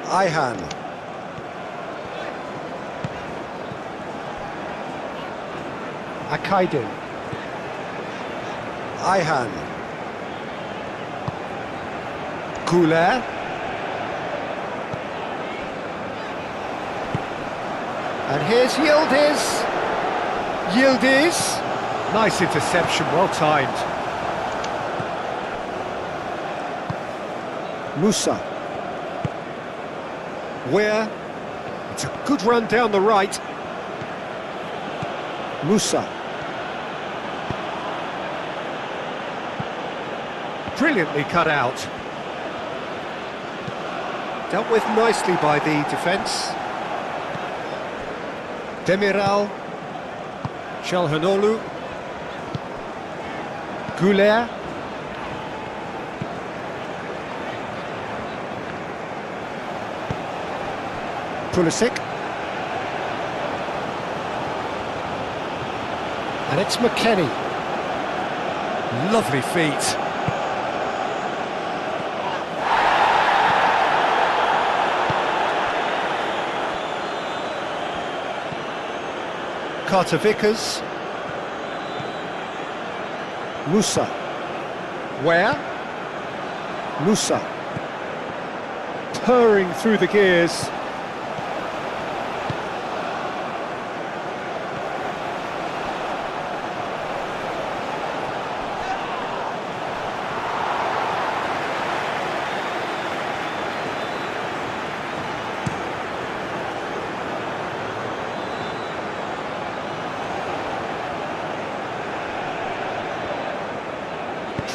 Ihan. Akaidin. Ihan. Kouler. And here's Yildiz. Yildiz. Nice interception, well timed. Musa. Where? It's a good run down the right. Musa. Brilliantly cut out. Dealt with nicely by the defence. Demiral. Çalhanoğlu. Kouler. Pulisic. And it's McKennie. Lovely feet. Carter Vickers. Musa. Where? Musa. Purring through the gears.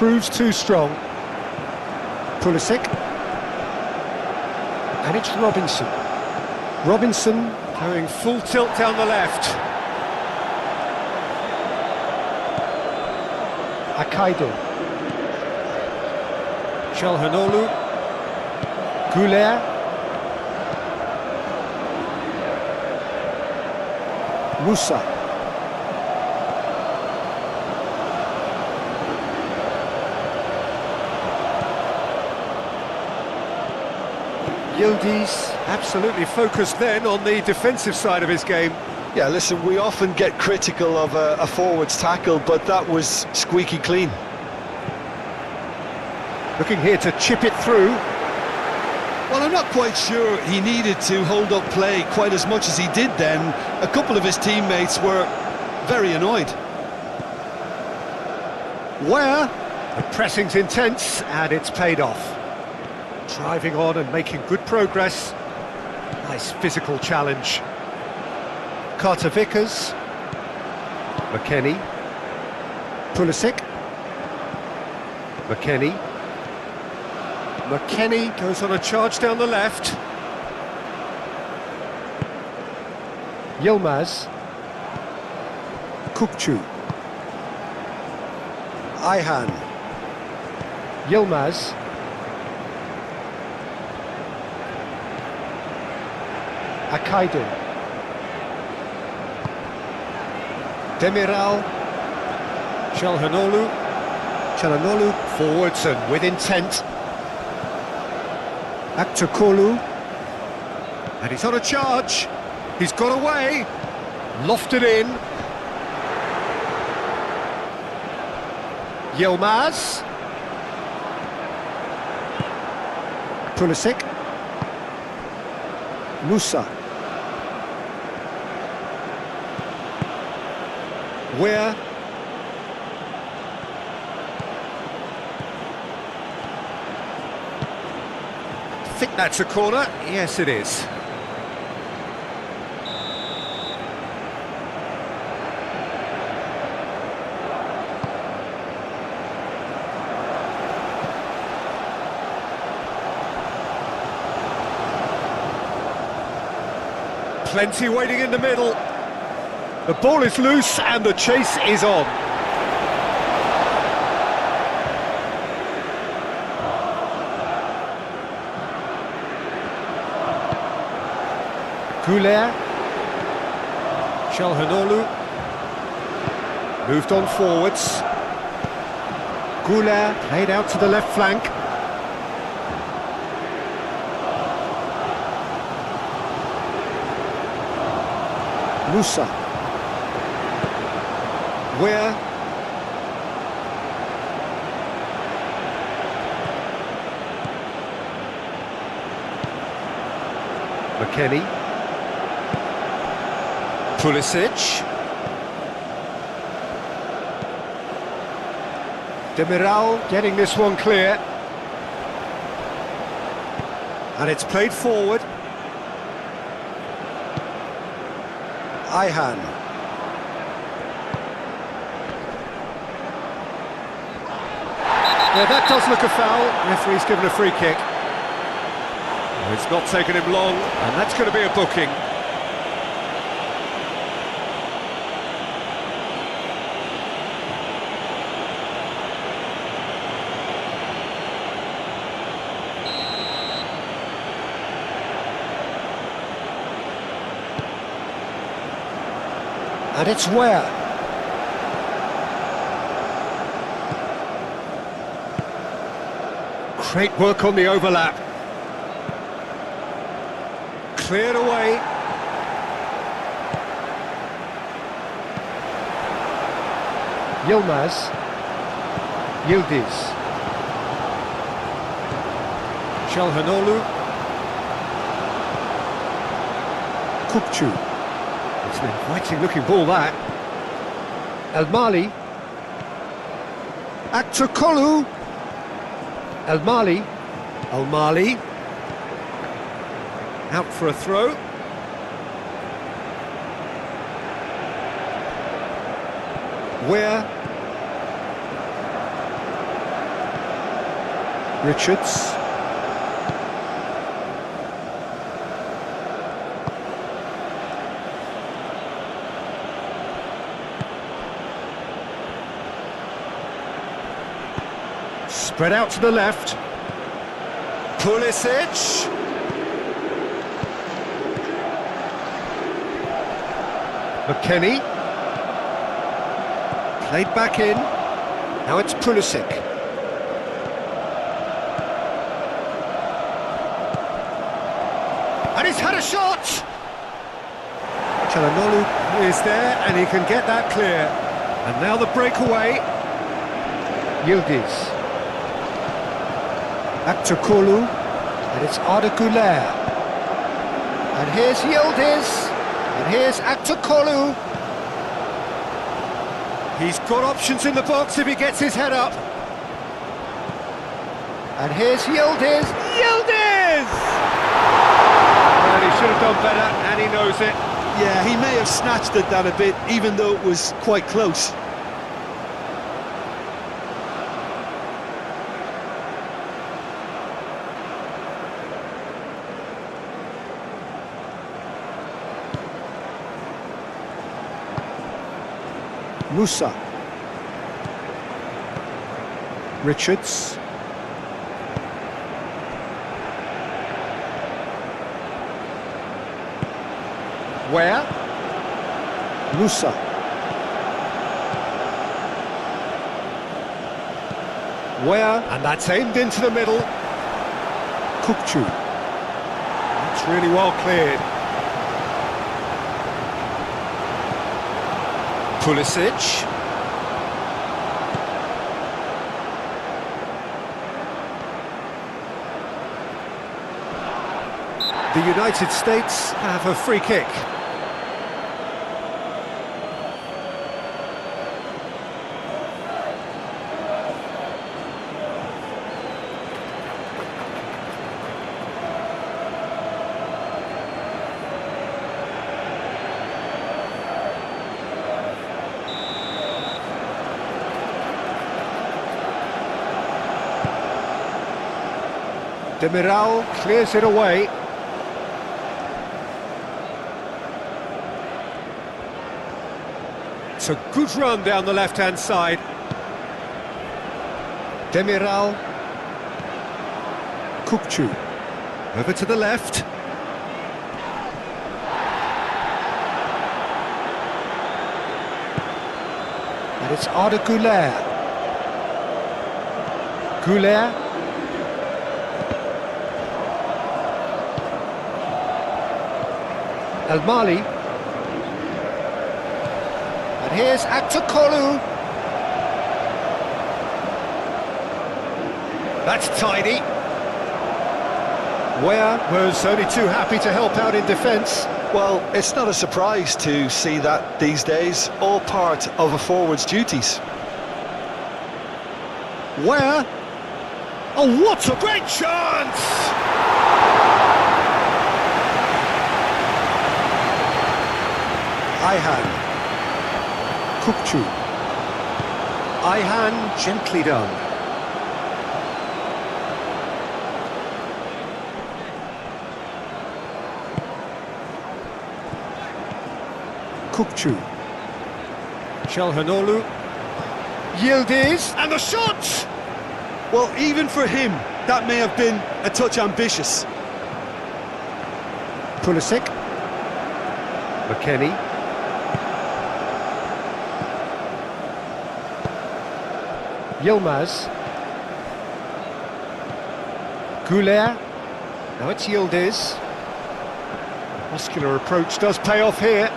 Proves too strong. Pulisic. And it's Robinson. Robinson. Going full tilt down the left. Akaidin. Çalhanoğlu. Kouler. Musa. Yildiz. Absolutely focused then on the defensive side of his game. Yeah, listen, we often get critical of a forward's tackle, but that was squeaky clean. Looking here to chip it through. Well, I'm not quite sure he needed to hold up play quite as much as he did then. A couple of his teammates were very annoyed. Where? The pressing's intense and it's paid off. Driving on and making good progress. Nice physical challenge. Carter Vickers. McKennie. Pulisic. McKennie. McKennie goes on a charge down the left. Yilmaz. Kukçu. Ihan. Yilmaz. Akaidin. Demiral. Çalhanoğlu. Çalhanoğlu. Forwards and with intent. Akçakolu. And he's on a charge. He's got away. Lofted in. Yilmaz. Pulisic. Musa. Where? I think that's a corner. Yes, it is. Plenty waiting in the middle. The ball is loose and the chase is on. Kouler. Çalhanoğlu moved on forwards. Kouler played out to the left flank. Musa. Where? McKennie. Pulisic. Demiral getting this one clear. And it's played forward. Ihan. Yeah, that does look a foul. Referee's given a free kick. It's not taken him long, and that's going to be a booking. And it's where? Great work on the overlap. Cleared away. Yilmaz. Yildiz. Çalhanoğlu. Kukçu. It's an inviting looking ball, that. El Mali. Akçakolu. El Mali. Al Mali. Out for a throw. Where? Richards. Spread out to the left. Pulisic. McKennie. Played back in. Now it's Pulisic. And he's had a shot! Çalhanoğlu. Is there, and he can get that clear. And now the breakaway. Yildiz. Akçakolu. And it's Arda Güler. And here's Yildiz. And here's Akçakolu. He's got options in the box if he gets his head up. And here's Yildiz. Yildiz! Well, he should have done better, and he knows it. Yeah, he may have snatched at that a bit, even though it was quite close. Musa. Richards. Where? Musa. Where? And that's aimed into the middle. Kukçu. That's really well cleared. Pulisic. The United States have a free kick. Demiral clears it away. It's a good run down the left-hand side. Demiral. Kukçu. Over to the left. And it's Arda Güler. Güler. El Mali. here's Aktakolu. That's tidy. Ware was only too happy to help out in defence. Well, it's not a surprise to see that these days, all part of a forward's duties. Ware. Oh, what a great chance! Ayhan. Kukçu. Ayhan, gently done. Kukçu. Çalhanoğlu. Yildiz, and the shot! Well, even for him, that may have been a touch ambitious. Pulisic. McKennie. Yilmaz. Goulet. Now it's Yildiz. Muscular approach does pay off here.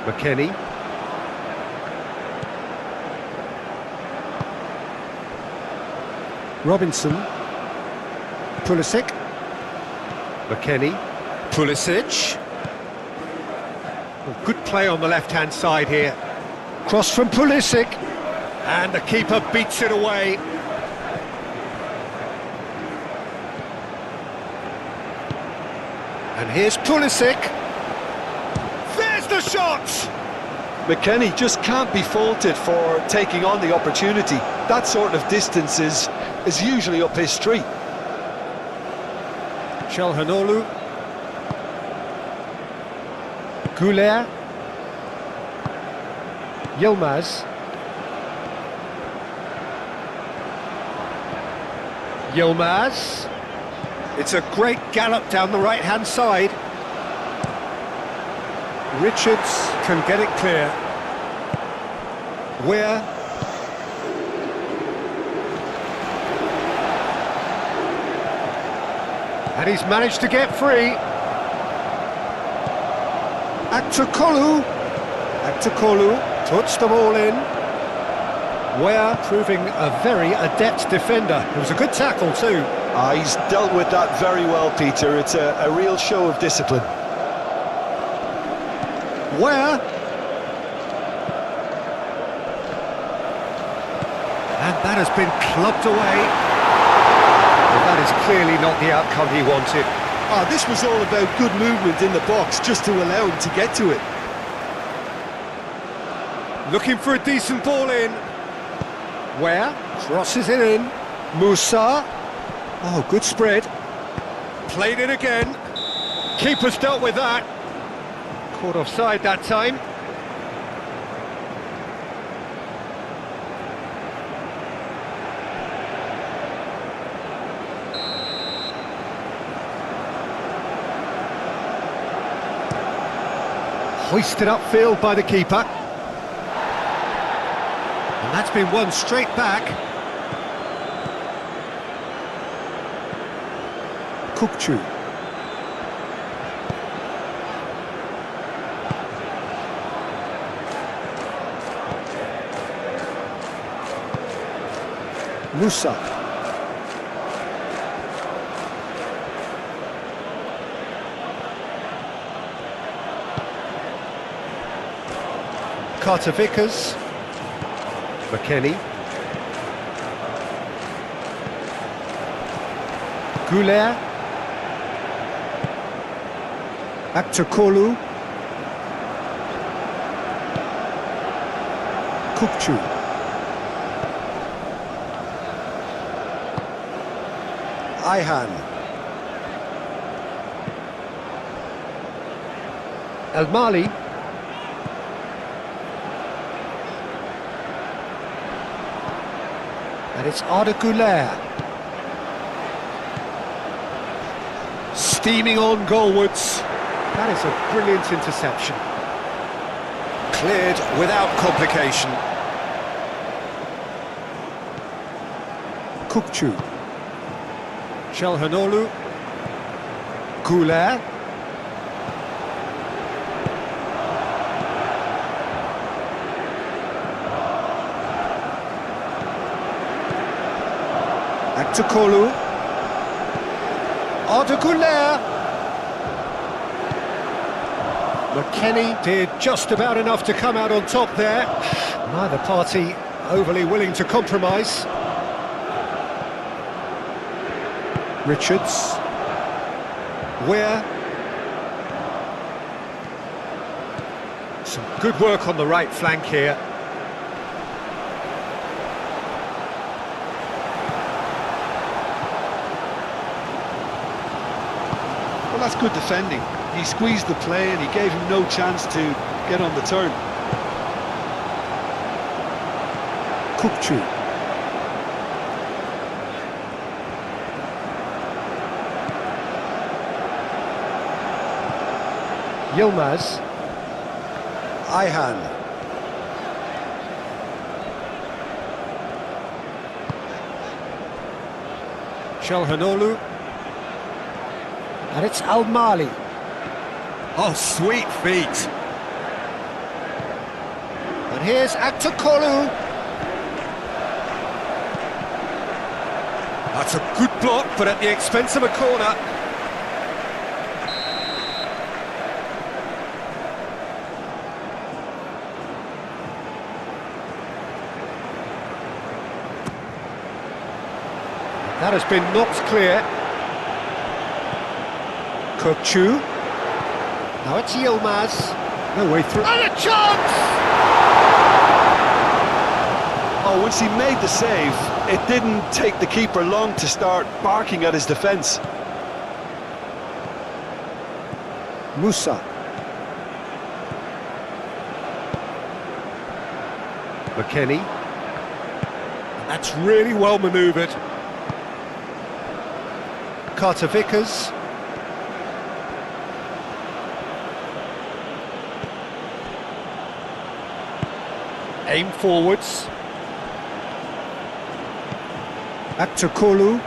McKennie. Robinson. Pulisic. McKennie. Pulisic. Well, good play on the left-hand side here. Cross from Pulisic. And the keeper beats it away. And here's Pulisic. There's the shot! McKennie just can't be faulted for taking on the opportunity. That sort of distance is usually up his street. Çalhanoğlu. Goulet. Yilmaz. Yilmaz. It's a great gallop down the right-hand side. Richards can get it clear. Ware. And he's managed to get free. Aktakolu. Aktakolu puts the ball in. Ware proving a very adept defender. It was a good tackle too. He's dealt with that very well, Peter. It's a real show of discipline. Ware. And that has been clubbed away. Well, that is clearly not the outcome he wanted. This was all about good movement in the box, just to allow him to get to it. Looking for a decent ball in. Ware crosses it in. Musa. Oh, good spread. Played it again. Keeper's dealt with that. Caught offside that time. Hoisted upfield by the keeper. And that's been won straight back. Kukçu. Musa. Carter Vickers. McKennie. Goulet. Aktakolu. Kukçu. Ayhan. El Mali. And it's Arda Güler. Steaming on goalwards. That is a brilliant interception. Cleared without complication. Kukçu. Çalhanoğlu. Güler. Actokolu. Ardeguler. McKennie did just about enough to come out on top there. Neither party overly willing to compromise. Richards. Weir. Some good work on the right flank here. Well, that's good defending. He squeezed the play and he gave him no chance to get on the turn. Kupchu. Yilmaz. Ayhan. Çalhanoğlu. And it's Al-Mali. Oh, sweet feet. And here's Actokolu. That's a good block, but at the expense of a corner. That has been knocked clear. Kupchu. Now it's Yilmaz. No way through. And a chance! Oh, once he made the save, it didn't take the keeper long to start barking at his defence. Musa. McKennie. That's really well manoeuvred. Carter Vickers. Aim forwards. Actokolu.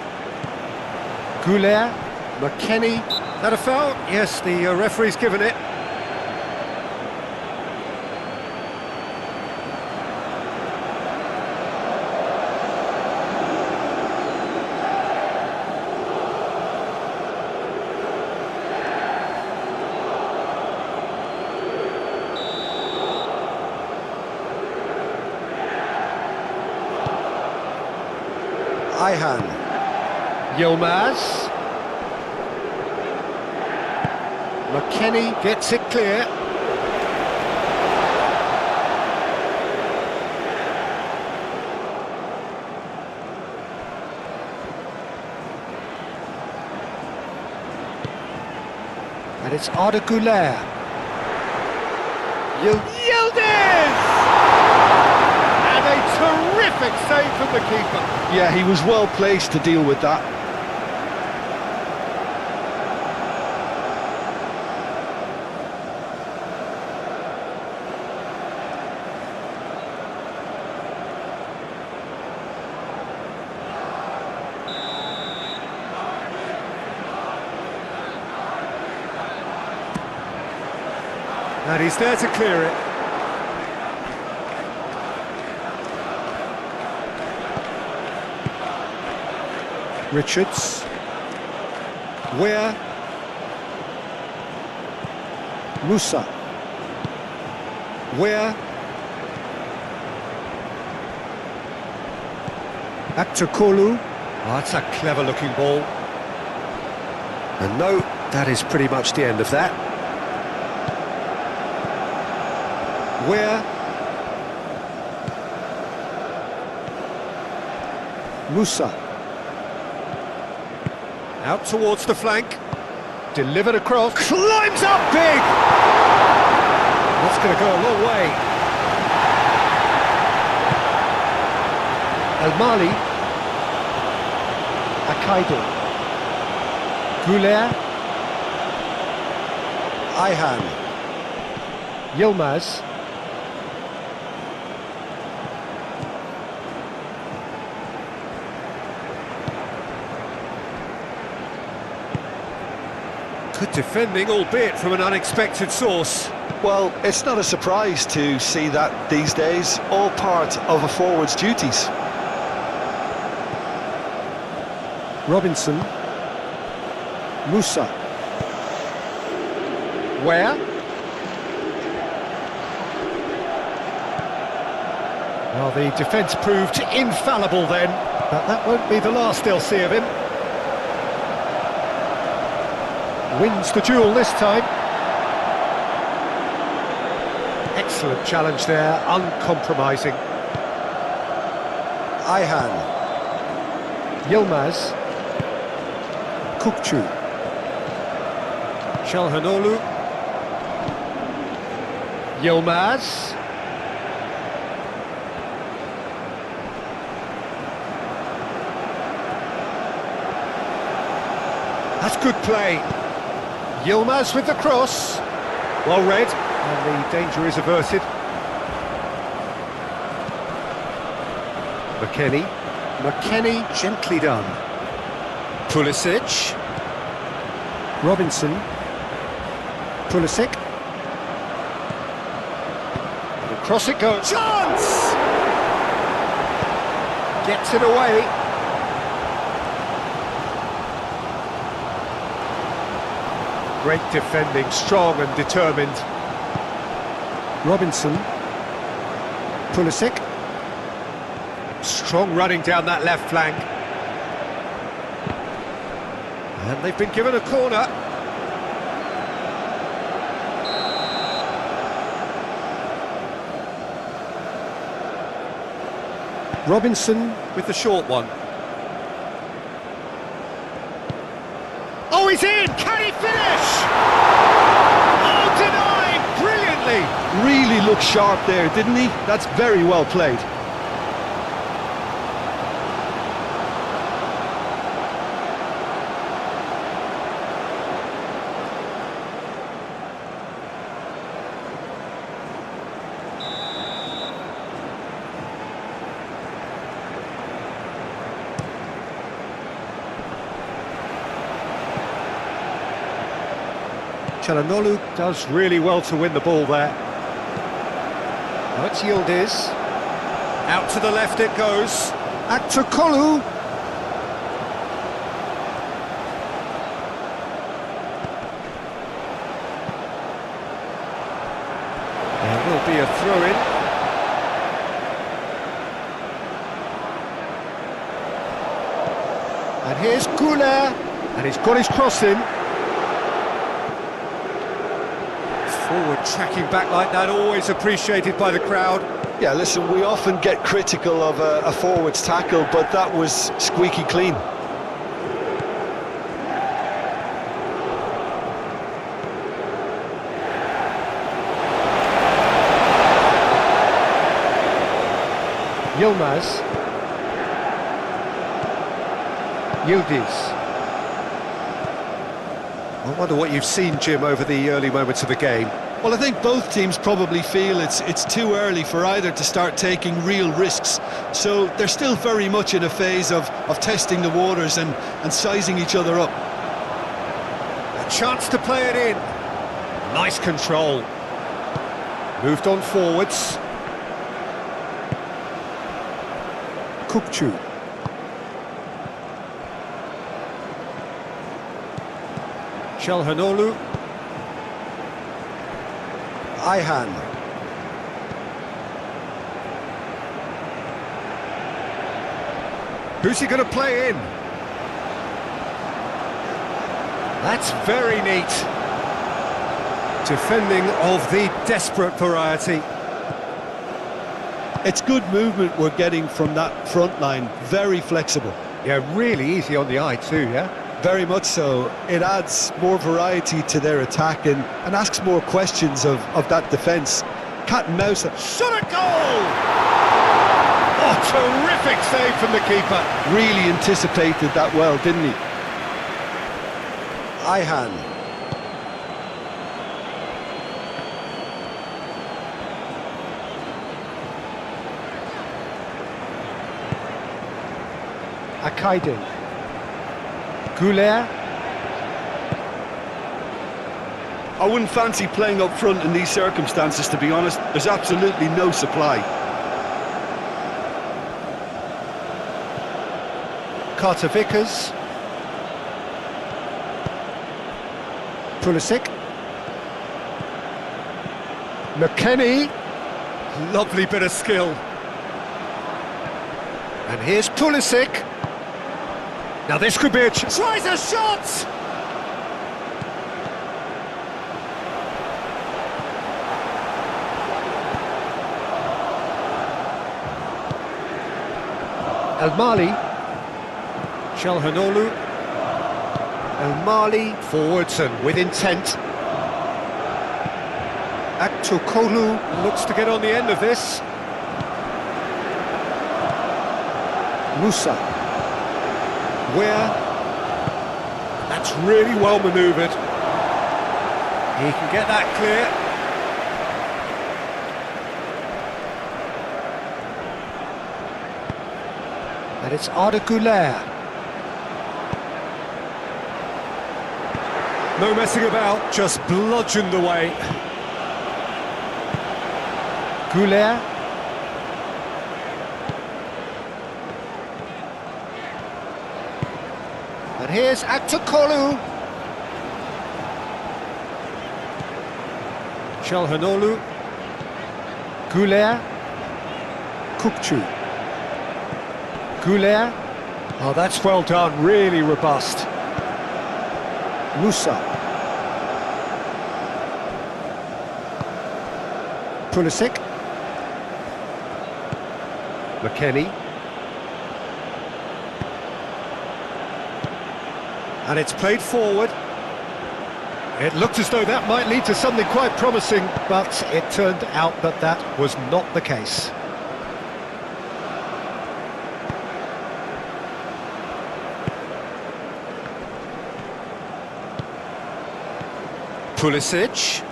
Goulet. McKennie. That a foul? Yes, the referee's given it. Ayhan. Yilmaz. McKennie gets it clear. And it's Ardeguler. Yildiz! And a terrific save from the keeper. Yeah, he was well placed to deal with that. And he's there to clear it. Richards. Weir. Musa. Weir. Actokolu. Oh, that's a clever looking ball. And no, that is pretty much the end of that. Weir. Musa. Out towards the flank. Delivered across. Climbs up big! That's going to go a long way. Al-Mali. Akaido. Goulet. Ayhan. Yilmaz. Good defending, albeit from an unexpected source. Well, it's not a surprise to see that these days, all part of a forward's duties. Robinson. Musa. Where? Well, the defence proved infallible then, but that won't be the last they'll see of him. Wins the duel this time. Excellent challenge there, uncompromising. Ayhan. Yilmaz. Kukçu. Çalhanoğlu. Yilmaz. That's good play. Yilmaz with the cross. Well read, and the danger is averted. McKennie gently done. Pulisic. Robinson. Pulisic. And across it goes. Chance! Gets it away. Great defending, strong and determined. Robinson. Pulisic. Strong running down that left flank. And they've been given a corner. Robinson. With the short one. Oh, he's in! Can he finish? Oh, denied! Brilliantly! Really looked sharp there, didn't he? That's very well played. Çalhanoğlu does really well to win the ball there. Now it's Yildiz. Out to the left it goes. Akçakolu. There will be a throw-in. And here's Güler. And he's got his cross in. Forward tracking back like that, always appreciated by the crowd. Yeah, listen, we often get critical of a forward's tackle, but that was squeaky clean. Yilmaz. Yildiz. I wonder what you've seen, Jim, over the early moments of the game. Well, I think both teams probably feel it's too early for either to start taking real risks. So they're still very much in a phase of testing the waters and sizing each other up. A chance to play it in. Nice control. Moved on forwards. Kukçu. Çalhanoğlu. Ayhan. Who's he going to play in? That's very neat. Defending of the desperate variety. It's good movement we're getting from that front line, very flexible. Yeah, really easy on the eye too, yeah? Very much so. It adds more variety to their attack and asks more questions of that defence. Cat and mouse. Shot at goal! Oh, terrific save from the keeper. Really anticipated that well, didn't he? Ayhan. Akaydın. Güler. I wouldn't fancy playing up front in these circumstances, to be honest. There's absolutely no supply. Carter Vickers. Pulisic. McKennie. Lovely bit of skill. And here's Pulisic. Now this could be a tries a shot! El Mali. Chalhanoglu. El Mali. Forwards and with intent. Aktokolu. Looks to get on the end of this. Musa. Where? That's really well manoeuvred. He can get that clear. And it's Arda Güler. No messing about, just bludgeoned away. Güler. And here's Aktokolu. Chalhanoglu. Güler. Kukçu. Güler. Oh, that's well done, really robust. Musa. Pulisic. McKennie. And it's played forward. It looked as though that might lead to something quite promising, but it turned out that that was not the case. Pulisic.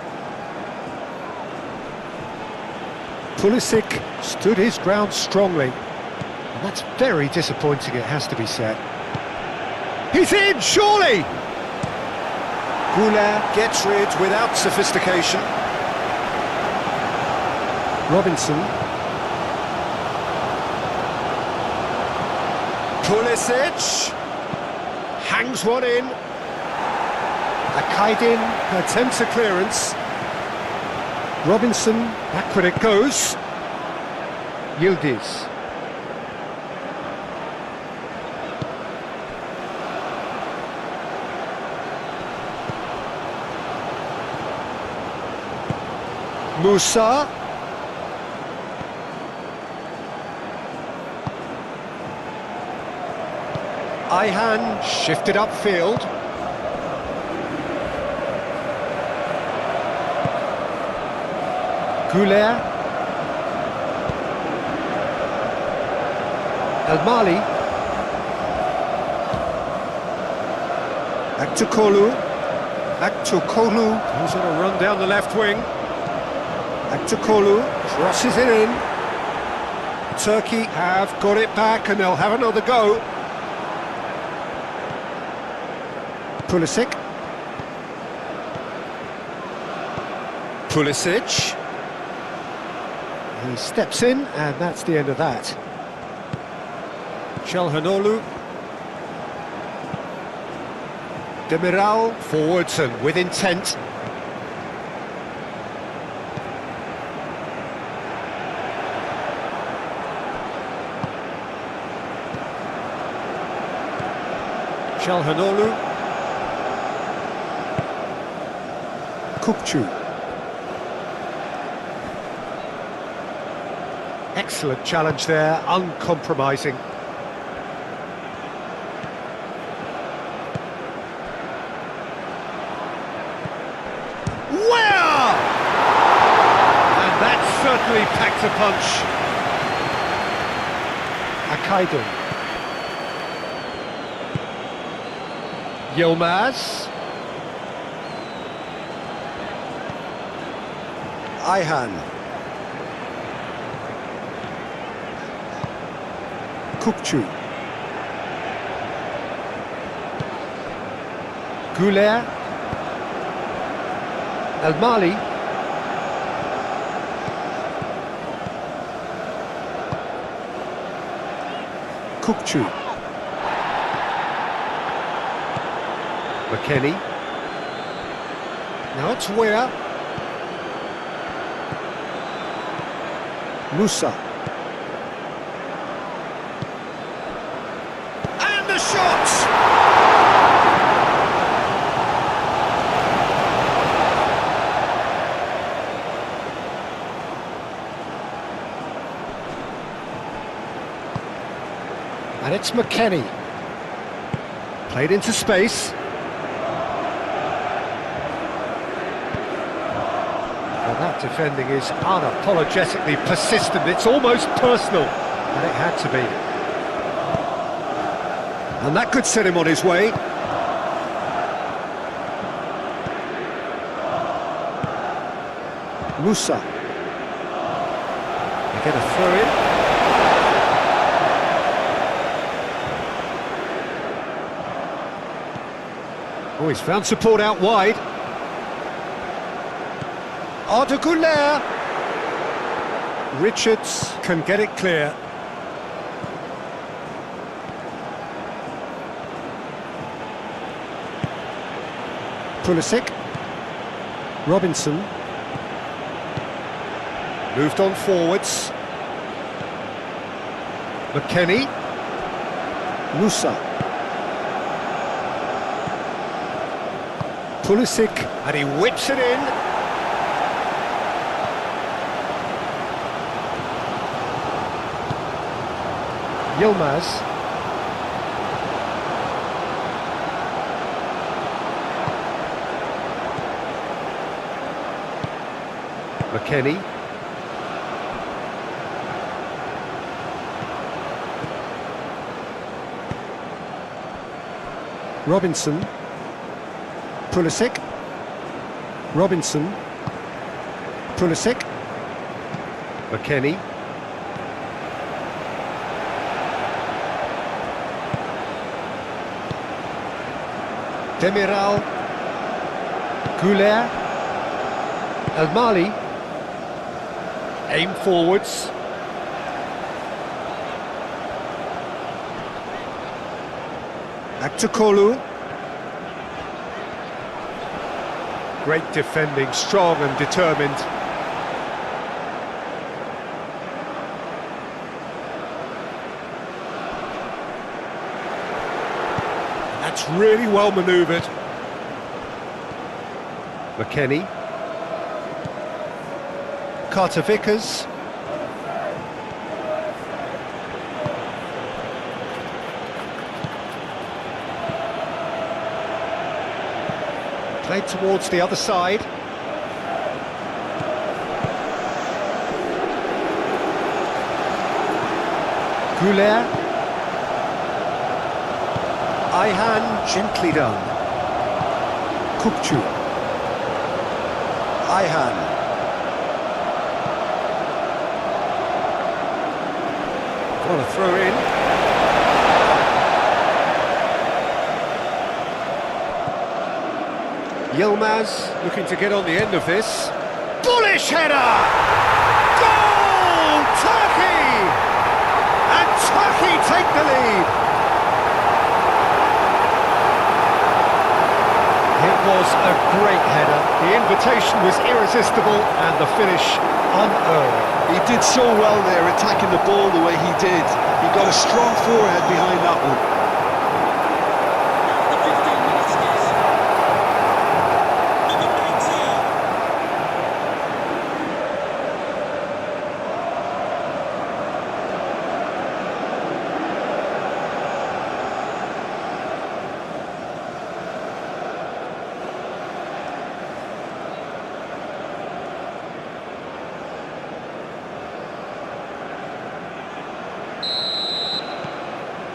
Pulisic stood his ground strongly. And that's very disappointing, it has to be said. He's in, surely! Güler. Gets rid without sophistication. Robinson. Pulisic hangs one in. Akaydin. Attempts a clearance. Robinson. Backward it goes. Yildiz. Musa. Ayhan shifted upfield. Güler. El Mali. Aktokolu. Aktokolu. He's on a run down the left wing. Aktokolu crosses it in. Turkey have got it back and they'll have another go. Pulisic. Pulisic. He steps in, and that's the end of that. Chalhanoglu. Demiral. Forwards and with intent. Chalhanoglu. Kukçu. Excellent challenge there, uncompromising. Where? And that certainly packs a punch. Akaydin. Yilmaz. Ayhan. Kukçu. Güler. El Mali. Kukçu. McKennie. Now it's Weir. Musa. And the shot! And it's McKennie. Played into space. Well, that defending is unapologetically persistent. It's almost personal, and it had to be. And that could set him on his way. Musa. They get a throw in. Oh, he's found support out wide. Ardeguler. Richards can get it clear. Pulisic. Robinson. Moved on forwards. McKennie. Musa. Pulisic, and he whips it in. Yilmaz. McKennie. Robinson. Pulisic. Robinson. Pulisic. McKennie. Demiral. Goulet. El Mali. Aim forwards. Aktakolu. Great defending, strong and determined. That's really well manoeuvred. McKennie. Carter Vickers. Played towards the other side. Goulet. Ayhan, gently done. Kukçu. Ayhan. What a throw in. Yilmaz looking to get on the end of this. Bullish header! Goal! Turkey! And Turkey take the lead. It was a great header. The invitation was irresistible and the finish unearned. He did so well there, attacking the ball the way he did. He got a strong forehead behind that one.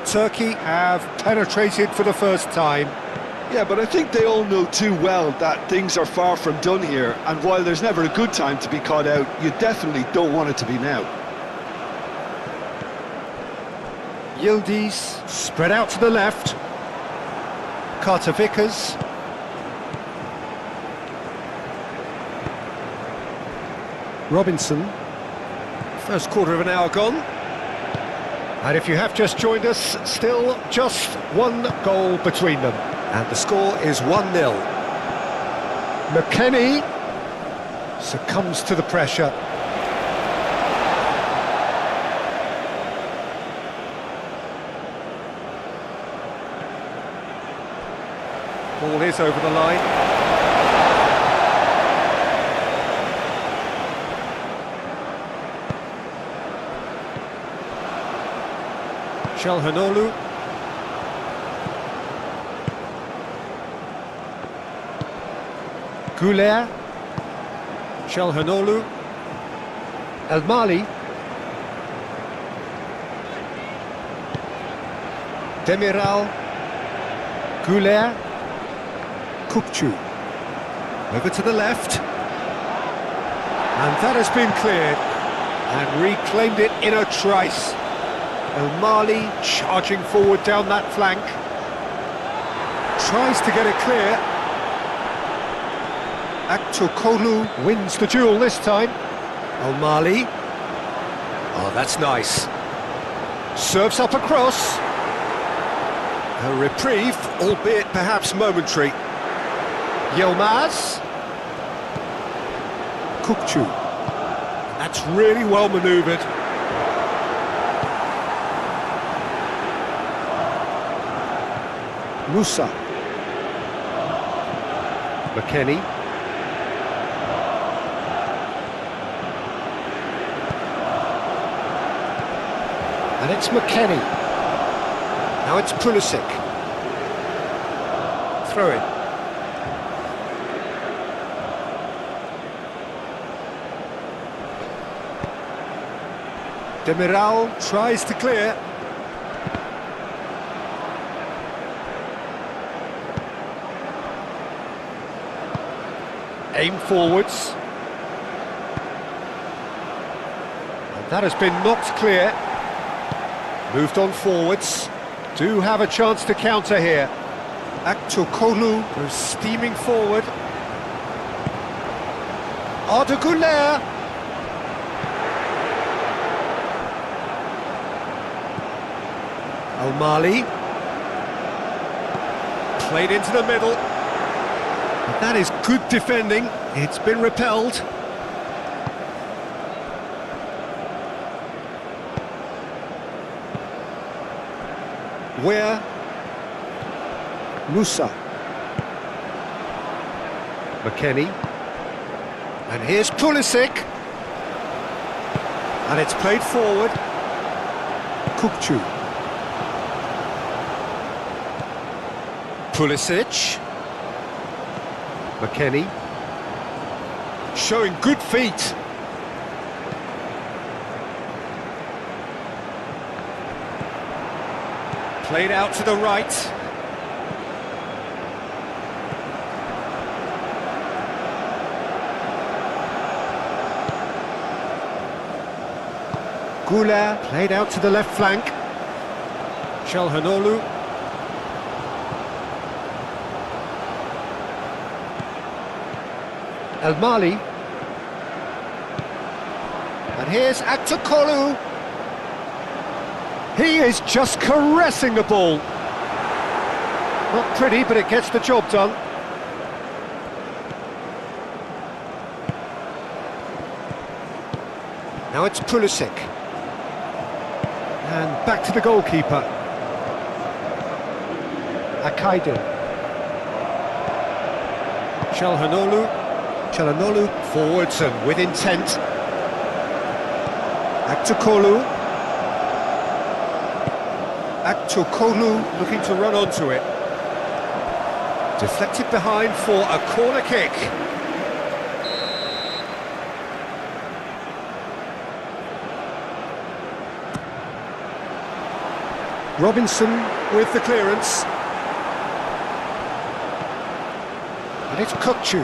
Turkey have penetrated for the first time. Yeah, but I think they all know too well that things are far from done here, and while there's never a good time to be caught out, you definitely don't want it to be now. Yildiz spread out to the left. Carter Vickers. Robinson. First quarter of an hour gone. And if you have just joined us, still just one goal between them. And the score is 1-0. McKennie succumbs to the pressure. Ball is over the line. Çalhanoğlu. Güler, Çalhanoğlu. El Mali. Demiral. Güler. Kukçu. Over to the left. And that has been cleared. And reclaimed it in a trice. El Mali charging forward down that flank. Tries to get it clear. Aktürkoğlu wins the duel this time. El Mali. Oh, that's nice. Serves up across. A reprieve, albeit perhaps momentary. Yilmaz. Kukçu. That's really well manoeuvred. Musa. McKennie. And it's McKennie. Now it's Pulisic. Throw in. Demiral tries to clear. Aim forwards. And that has been knocked clear. Moved on forwards. Do have a chance to counter here. Aktürkoğlu goes steaming forward. Arda Güler. El Mali. Played into the middle. But that is good defending. It's been repelled. Where? Musa. McKennie. And here's Pulisic. And it's played forward. Kukçu. Pulisic. McKennie. Showing good feet. Played out to the right. Güler. Played out to the left flank. Çalhanoğlu. El Mali. And here's Aktürkoğlu. He is just caressing the ball. Not pretty, but it gets the job done. Now it's Pulisic. And back to the goalkeeper. Akaydın. Çalhanoğlu. Çalhanoğlu forwards and with intent. Aktürkoğlu. Aktürkoğlu looking to run onto it. Deflected behind for a corner kick. Robinson with the clearance. And it's Kukçu.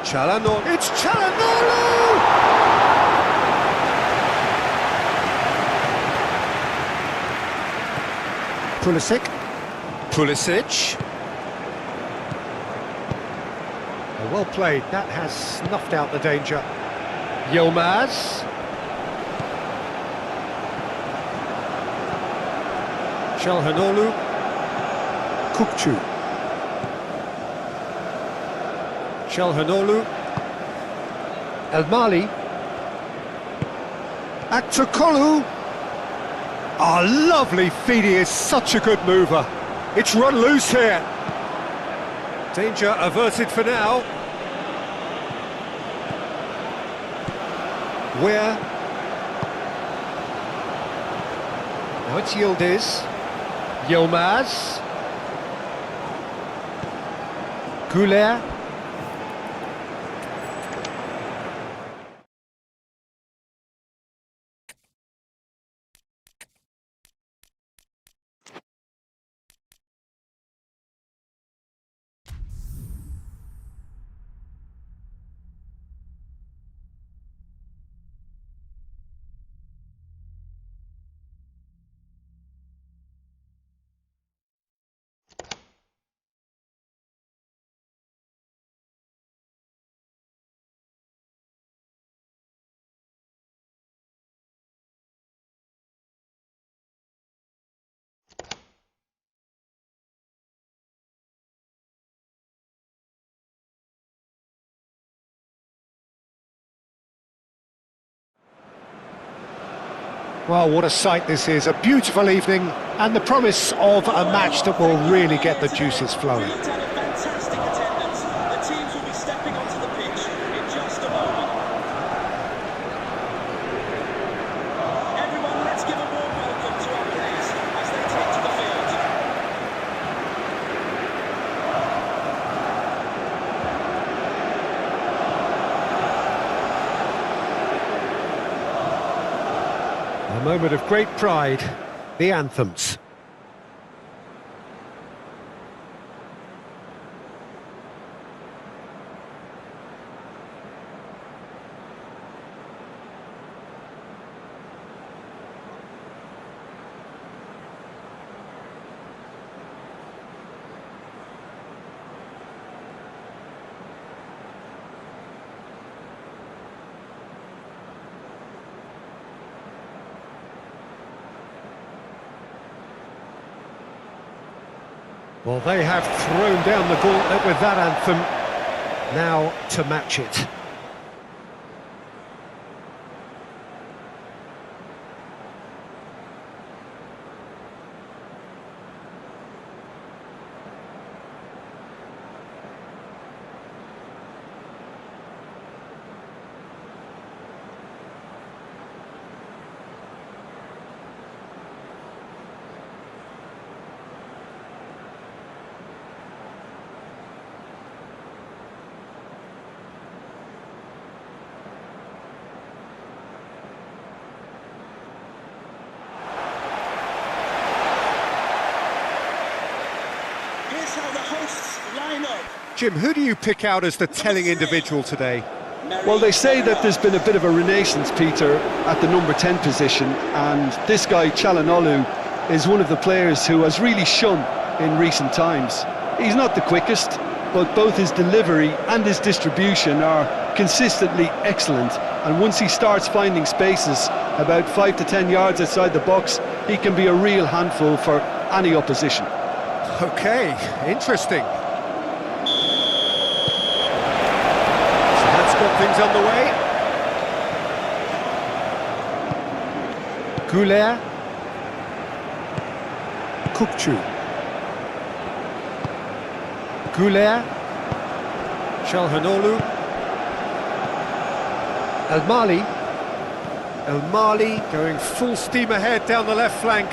Çalhanoğlu. It's Çalhanoğlu! Pulisic. Pulisic. Well played, that has snuffed out the danger. Yilmaz. Çalhanoğlu. Kukçu. Çalhanoğlu. El Mali. Akçakolu. Oh, lovely feed, he is such a good mover. It's run loose here. Danger averted for now. Where? Now it's Yildiz. Yilmaz. Güler. Well, what a sight this is, a beautiful evening and the promise of a match that will really get the juices flowing. Fantastic attendance. The teams will be stepping onto the pitch in just a moment. Everyone, let's give a warm welcome to our players as they take to the field. A moment of great pride, the anthems. Well, they have thrown down the gauntlet with that anthem. Now to match it. Here's how the hosts line up. Jim, who do you pick out as the telling individual today? Well, they say that there's been a bit of a renaissance, Peter, at the number 10 position, and this guy, Çalhanoğlu, is one of the players who has really shone in recent times. He's not the quickest, but both his delivery and his distribution are consistently excellent, and once he starts finding spaces about 5 to 10 yards outside the box, he can be a real handful for any opposition. Okay, interesting. So that's got things underway. Güler. Kukçu. Güler. Çalhanoğlu. El Mali. El Mali going full steam ahead down the left flank.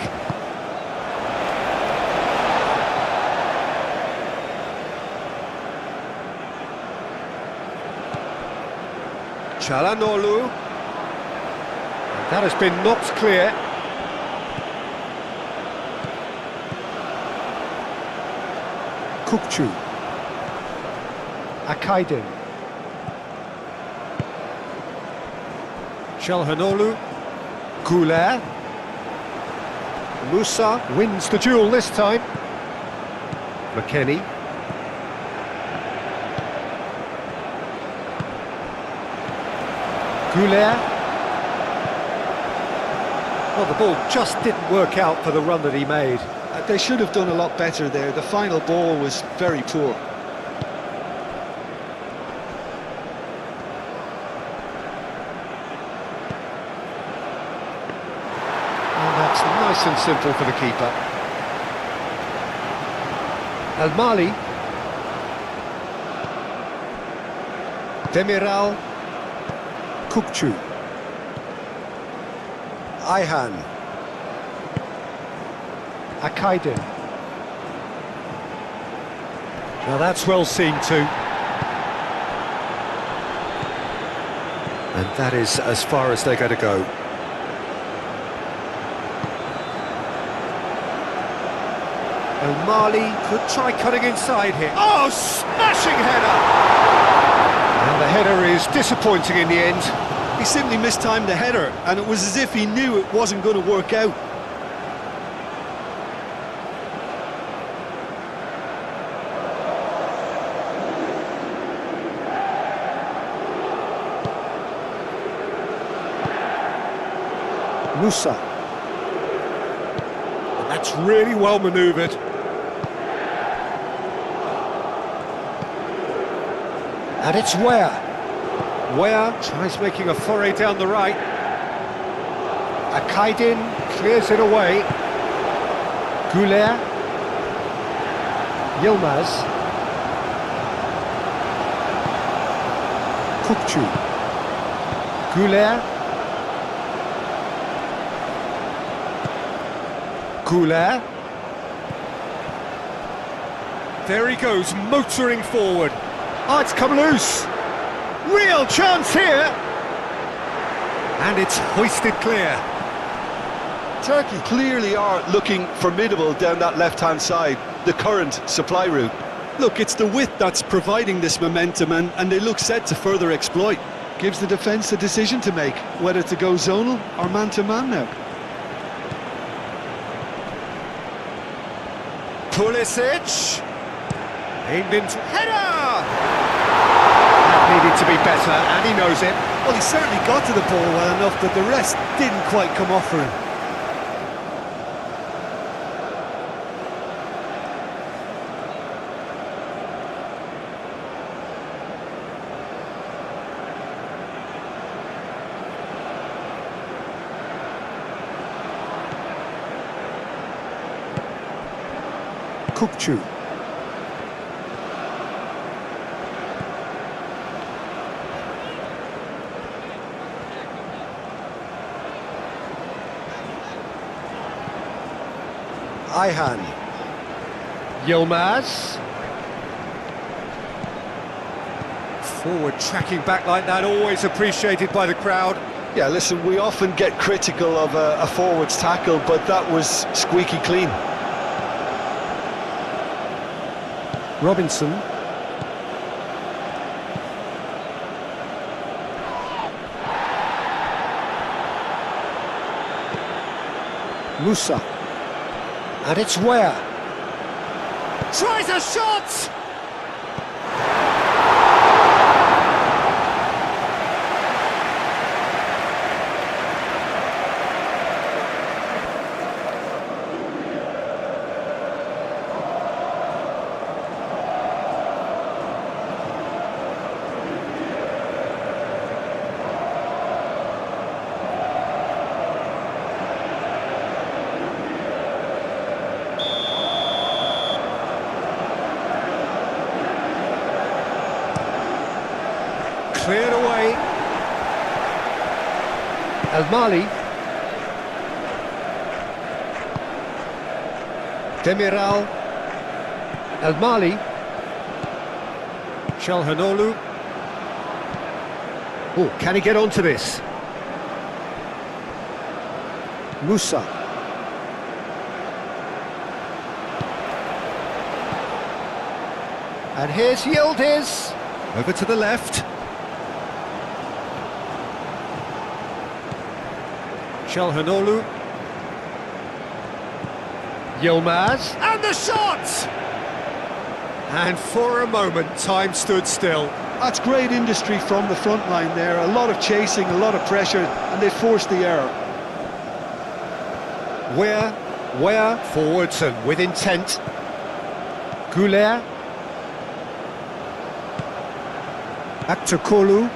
Çalhanoğlu. That has been knocked clear. Kukçu. Akaydın. Çalhanoğlu. Güler. Musa wins the duel this time. McKennie. Güler. Well, the ball just didn't work out for the run that he made. They should have done a lot better there. The final ball was very poor. Nice and simple for the keeper. Al Mali. Demiral. Kukçu. Ayhan. Akaydın. Now that's well seen too. And that is as far as they're going to go. El Mali could try cutting inside here. Oh, smashing header! And the header is disappointing in the end. He simply mistimed the header, and it was as if he knew it wasn't going to work out. Musa. That's really well manoeuvred. And it's Ware. Ware tries making a foray down the right. Akaydın clears it away. Güler. Yilmaz. Kukçu. Güler. Güler. There he goes, motoring forward. Oh, it's come loose. Real chance here. And it's hoisted clear. Turkey clearly are looking formidable down that left-hand side, the current supply route. Look, it's the width that's providing this momentum, and they look set to further exploit. Gives the defence a decision to make, whether to go zonal or man-to-man now. Pulisic. Aimed into header! That needed to be better, and he knows it. Well, he certainly got to the ball well enough, but the rest didn't quite come off for him. Kukçu. Ayhan. Yilmaz. Forward tracking back like that, always appreciated by the crowd. Yeah, listen, we often get critical of a forward's tackle, but that was squeaky clean. Robinson. Musa. And it's Ware. Tries a shot! Cleared away. Al Mali. Demiral. Al Mali. Çalhanoğlu. Oh, can he get onto this? Musa. And here's Yildiz. Over to the left. Çalhanoğlu. Yilmaz. And the shot! And for a moment, time stood still. That's great industry from the front line there. A lot of chasing, a lot of pressure, and they forced the error. Ware forwards and with intent. Güler. Aktürkoğlu.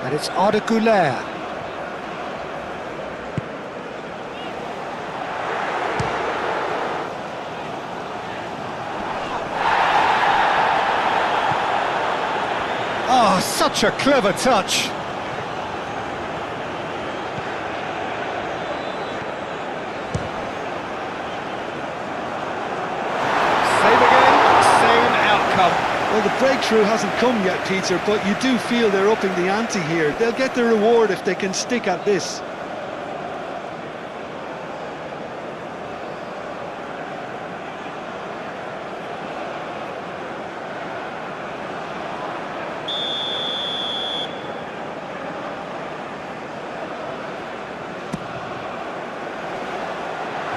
And it's Arda. Oh, such a clever touch. Same again, same outcome. Well, the breakthrough hasn't come yet, Peter, but you do feel they're upping the ante here. They'll get the reward if they can stick at this.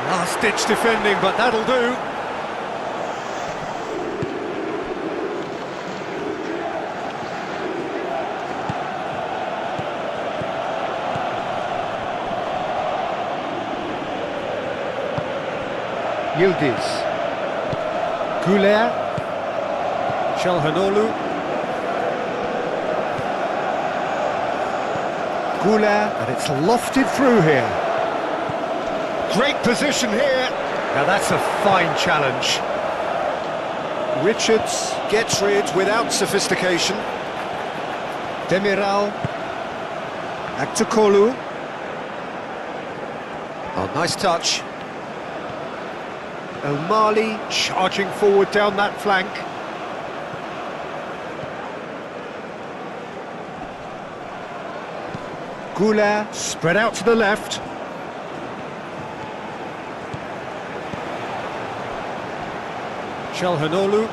Last-ditch defending, but that'll do. Yildiz. Güler. Çalhanoğlu. Güler, and it's lofted through here. Great position here. Now that's a fine challenge. Richards gets rid without sophistication. Demiral. Aktukolu. Oh, nice touch. O'Malley charging forward down that flank. Güler spread out to the left. Çalhanoğlu.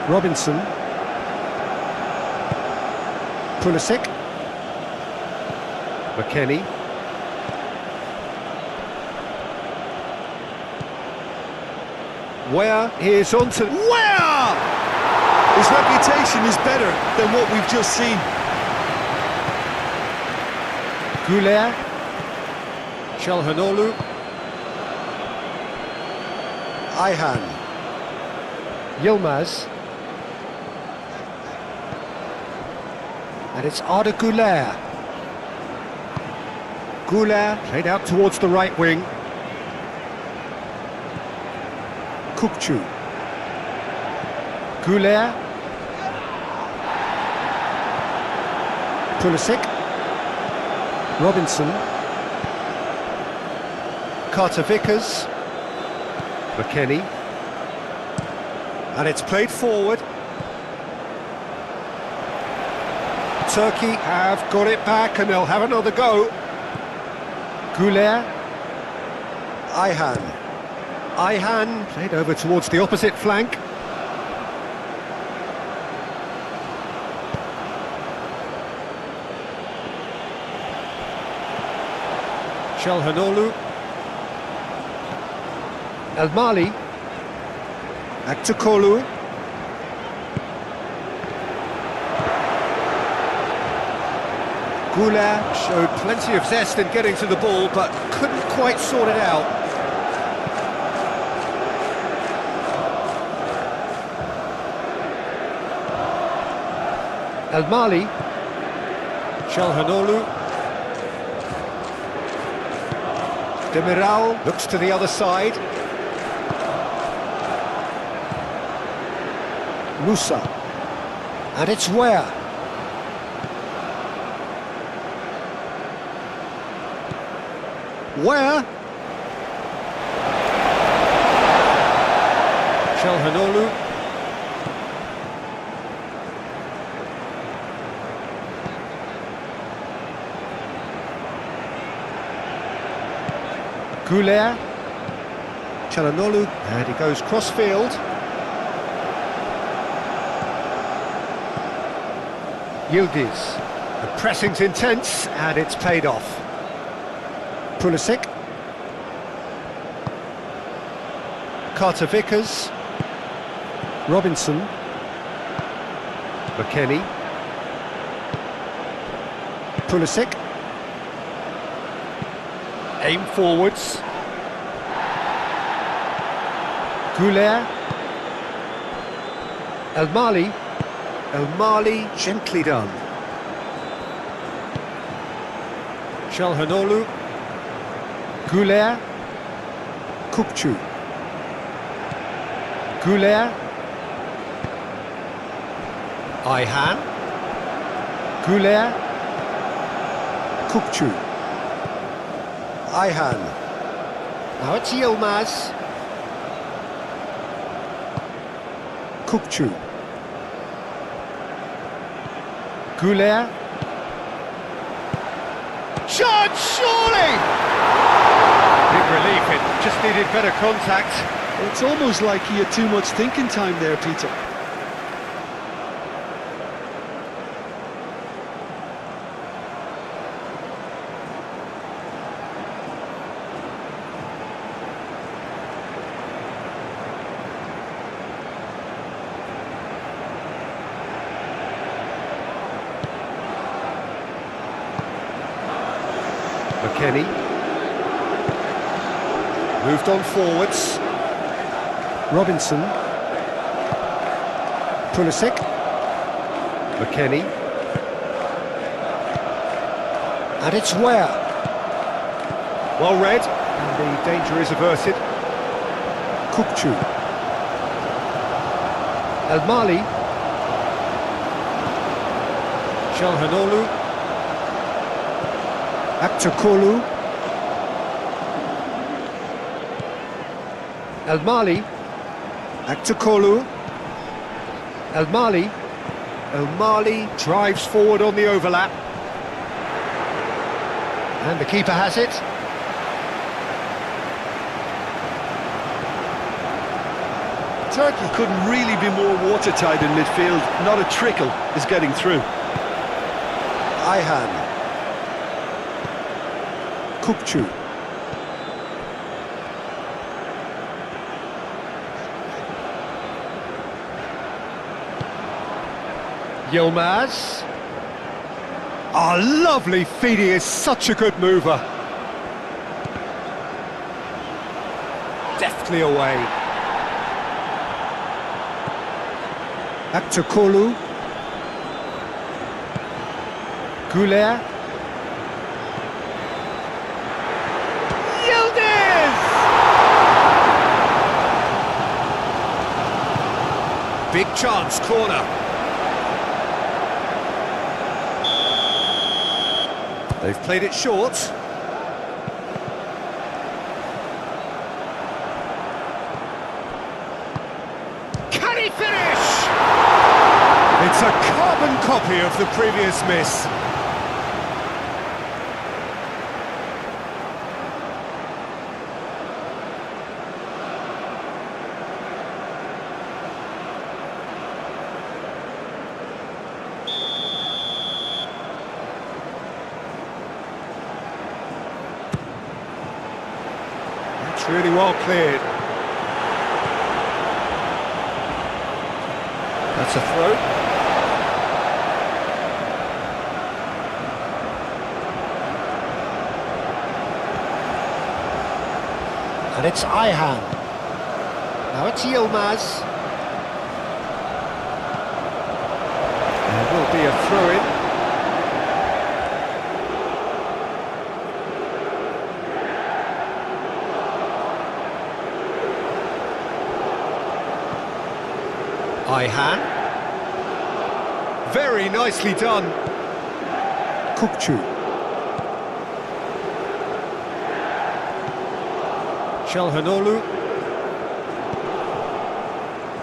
Robinson. Pulisic. McKennie. Where is on to... Where? His reputation is better than what we've just seen. Güler. Çalhanoğlu. Ayhan. Yilmaz. And it's Arda Güler. Güler played out towards the right wing. Kukçu. Güler. Pulisic. Robinson. Carter-Vickers. McKennie. And it's played forward. Turkey have got it back and they'll have another go. Güler. Ayhan. Ayhan played over towards the opposite flank. Çalhanoğlu. El-Mali. Aktukolu. Güler showed plenty of zest in getting to the ball, but couldn't quite sort it out. El-Mali. Çalhanoğlu. Demiral looks to the other side. Musa. And it's where? Where? Çalhanoğlu. Güler. Çalhanoğlu, and he goes cross-field. Yildiz. The pressing's intense, and it's paid off. Pulisic. Carter-Vickers. Robinson. McKennie. Pulisic. Aim forwards. Goulet. El Mali. El Mali, gently done. Çalhanoğlu. Goulet. Kukçu. Goulet. Ayhan. Goulet. Kukçu. Ayhan. Now it's Yilmaz. Kukçu. Goulet. Shot, surely! Big relief, it just needed better contact. It's almost like he had too much thinking time there, Peter. McKennie. Moved on forwards. Robinson. Pulisic. McKennie. And it's Ware. Well read, and the danger is averted. Kukçu. El Mali. Çalhanoğlu. Akçakolu. El Mali. Akçakolu. El Mali. El Mali drives forward on the overlap. And the keeper has it. Turkey couldn't really be more watertight in midfield. Not a trickle is getting through. Ayhan. Kukçu. Yilmaz. Oh, lovely feed, he is such a good mover. Deftly away. Akçakolu. Goulet. Yildiz! Big chance, corner. They've played it short. Can he finish? It's a carbon copy of the previous miss. It's really well cleared. That's a throw. And it's Ayhan. Now it's Yilmaz. There will be a throw-in. Ayhan. Very nicely done. Kukçu. Çalhanoğlu.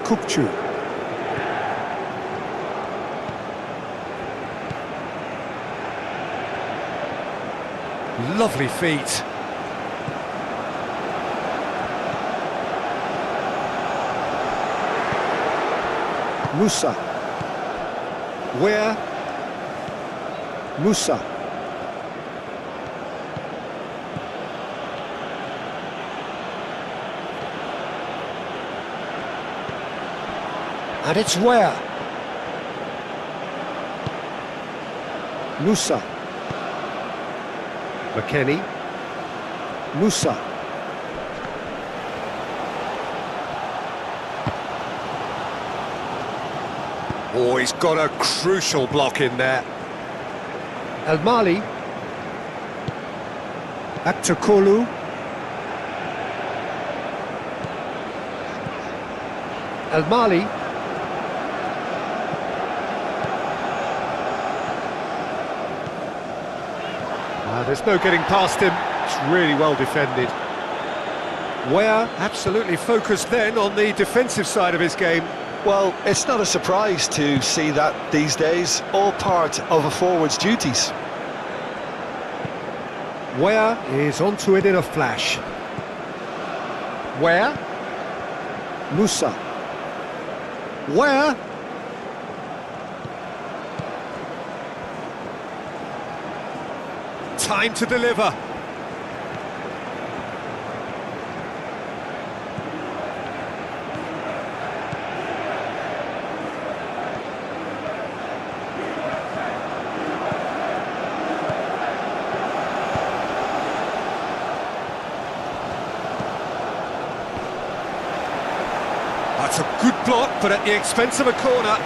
Kukçu. Lovely feet. Musa. Where? Musa. And it's where? Musa. McKennie. Musa. Oh, he's got a crucial block in there. El Mali. Back to Kolu. El Mali. There's no getting past him. It's really well defended. Where absolutely focused then on the defensive side of his game. Well, it's not a surprise to see that these days, all part of a forward's duties. Where is onto it in a flash. Where? Musa. Where? Time to deliver. That's a good block, but at the expense of a corner.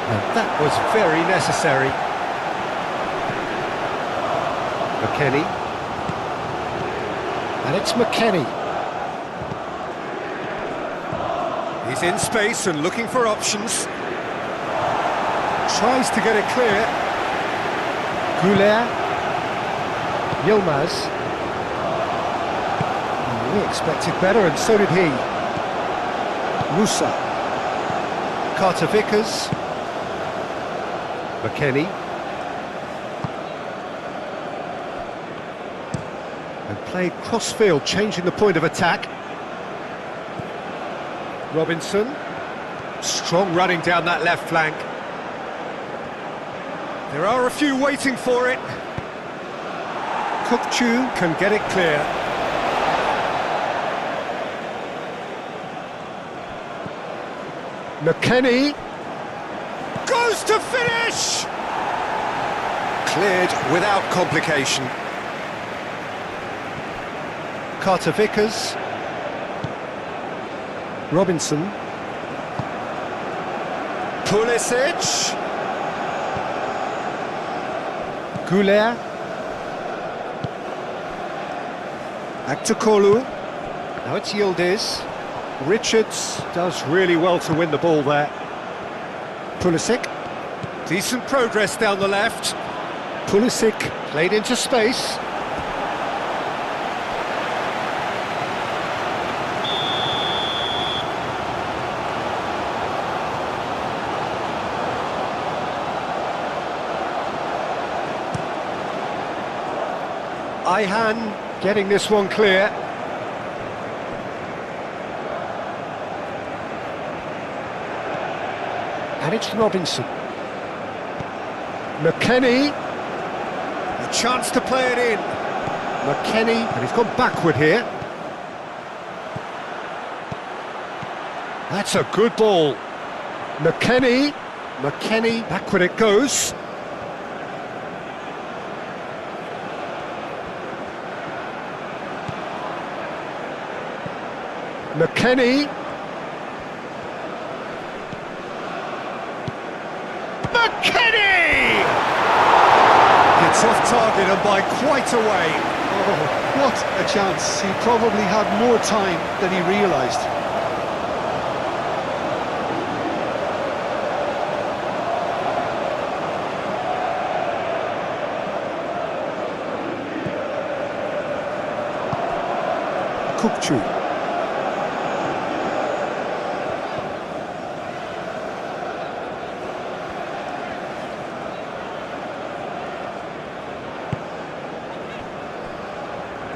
And that was very necessary. McKennie. And it's McKennie. He's in space and looking for options. Tries to get it clear. Goulet. Yilmaz. We expected better, and so did he. Musa. Carter Vickers. McKennie. And played cross-field, changing the point of attack. Robinson. Strong running down that left flank. There are a few waiting for it. Kukçu can get it clear. McKennie. Goes to finish! Cleared without complication. Carter Vickers. Robinson. Pulisic. Goulet. Back to Kolu. Now it's Yildiz. Richards does really well to win the ball there. Pulisic. Decent progress down the left. Pulisic played into space. Ayhan getting this one clear. And it's Robinson. McKennie. A chance to play it in. McKennie, and he's gone backward here. That's a good ball. McKennie. McKennie, backward it goes. McKennie. McKennie! It's off target and by quite a way. Oh, what a chance. He probably had more time than he realised. Kukçu.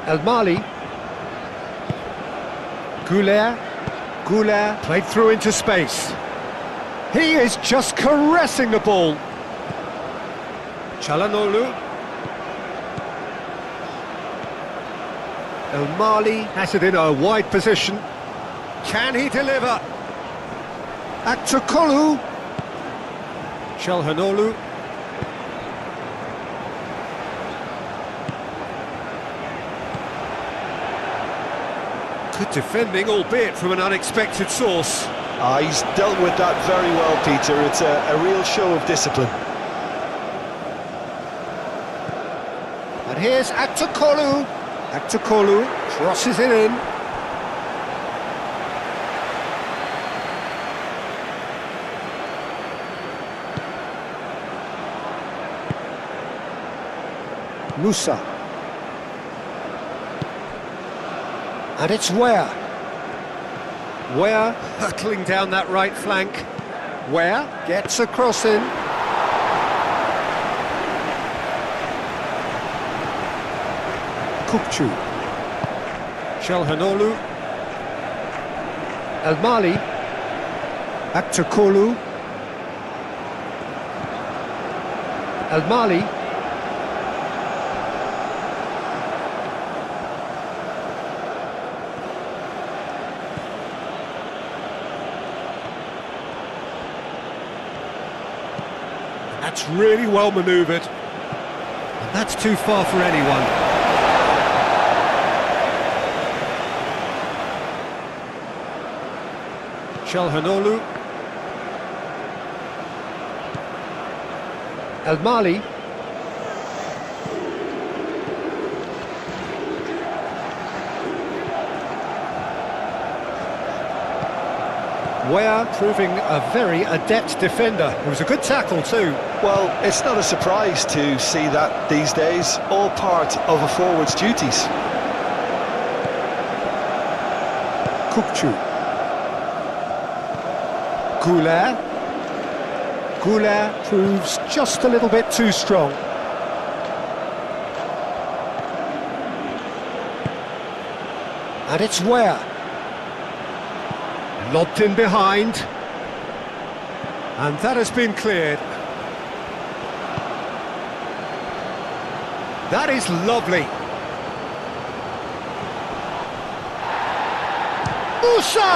El Mali. Goulet. Goulet played through into space. He is just caressing the ball. Çalhanoğlu. El Mali has it in a wide position. Can he deliver? Back to Kolu. Çalhanoğlu. Good defending, albeit from an unexpected source. He's dealt with that very well, Peter. It's a real show of discipline. And here's Aktakolu. Aktakolu crosses it in. Musa. And it's Ware. Ware Hurtling down that right flank. Ware gets a cross in. Kukçu. Çalhanoğlu. El Mali. Aktakolu. El Mali. That's really well manoeuvred. And that's too far for anyone. Çalhanoğlu. El Mali. Ware proving a very adept defender. It was a good tackle too. Well, it's not a surprise to see that these days, all part of a forward's duties. Kukçu. Goulet. Goulet proves just a little bit too strong. And it's Ware. Lobbed in behind. And that has been cleared. That is lovely. Musa!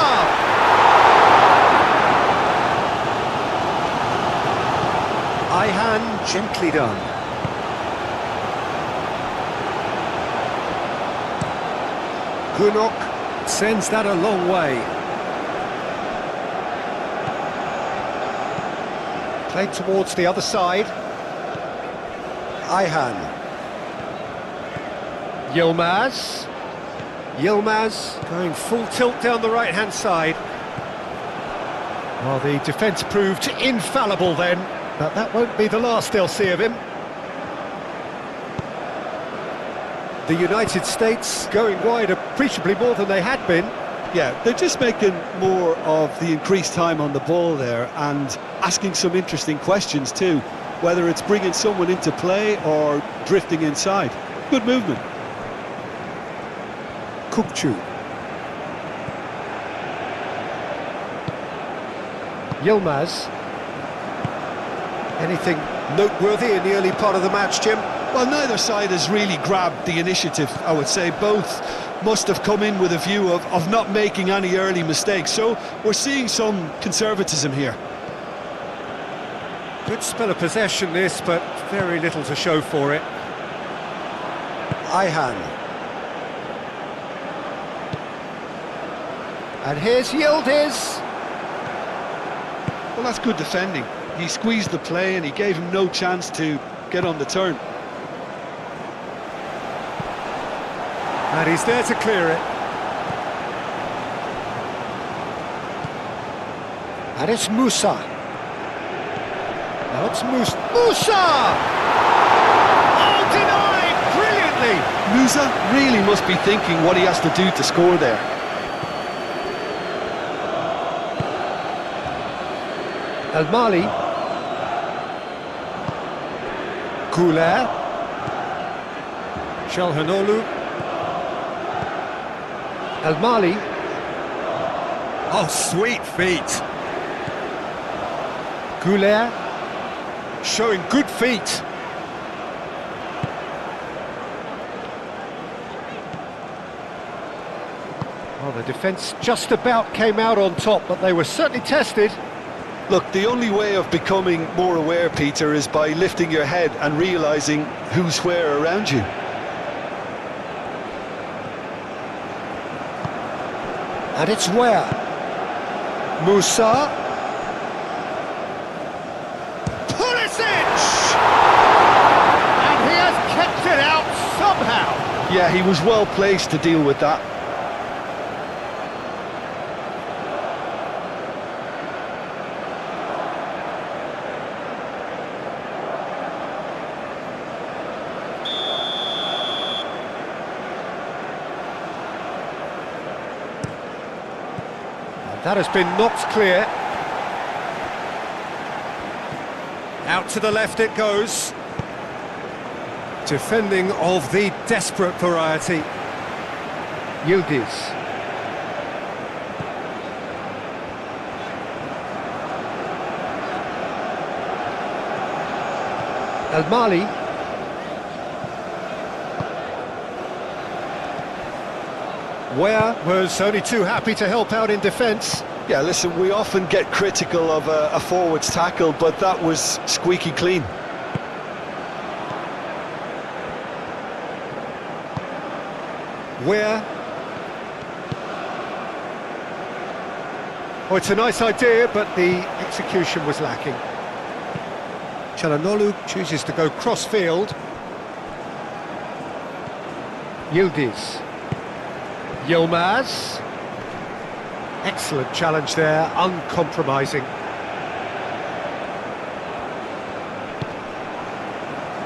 Ayhan gently done. Gunok sends that a long way. Played towards the other side. Ayhan. Yilmaz. Yilmaz going full tilt down the right-hand side. Well, the defence proved infallible then, but that won't be the last they'll see of him. The United States going wide appreciably more than they had been. Yeah, they're just making more of the increased time on the ball there and asking some interesting questions too, whether it's bringing someone into play or drifting inside. Good movement. Kukçu. Yilmaz. Anything noteworthy in the early part of the match, Jim? Well, neither side has really grabbed the initiative, I would say. Both must have come in with a view of not making any early mistakes, so we're seeing some conservatism here. Good spell of possession this, but very little to show for it. Ayhan. And here's Yildiz. Well, that's good defending. He squeezed the play and he gave him no chance to get on the turn. And he's there to clear it. And it's Musa. Now it's Musa! Oh, denied! Brilliantly! Musa really must be thinking what he has to do to score there. El Mali. Goulet. Çalhanoğlu. El Mali. Oh, sweet feet. Goulet. Showing good feet. Well, the defence just about came out on top, but they were certainly tested. Look, the only way of becoming more aware, Peter, is by lifting your head and realising who's where around you. And it's where? Musa. Pulisic! And he has kept it out somehow. Yeah, he was well placed to deal with that. That has been knocked clear. Out to the left it goes. Defending of the desperate variety. Yildiz. El Mali. Ware was only too happy to help out in defence. Yeah, listen, we often get critical of a forward's tackle, but that was squeaky clean. Ware. Oh, it's a nice idea, but the execution was lacking. Çalhanoğlu chooses to go cross-field. Yildiz. Yilmaz. Excellent challenge there, uncompromising.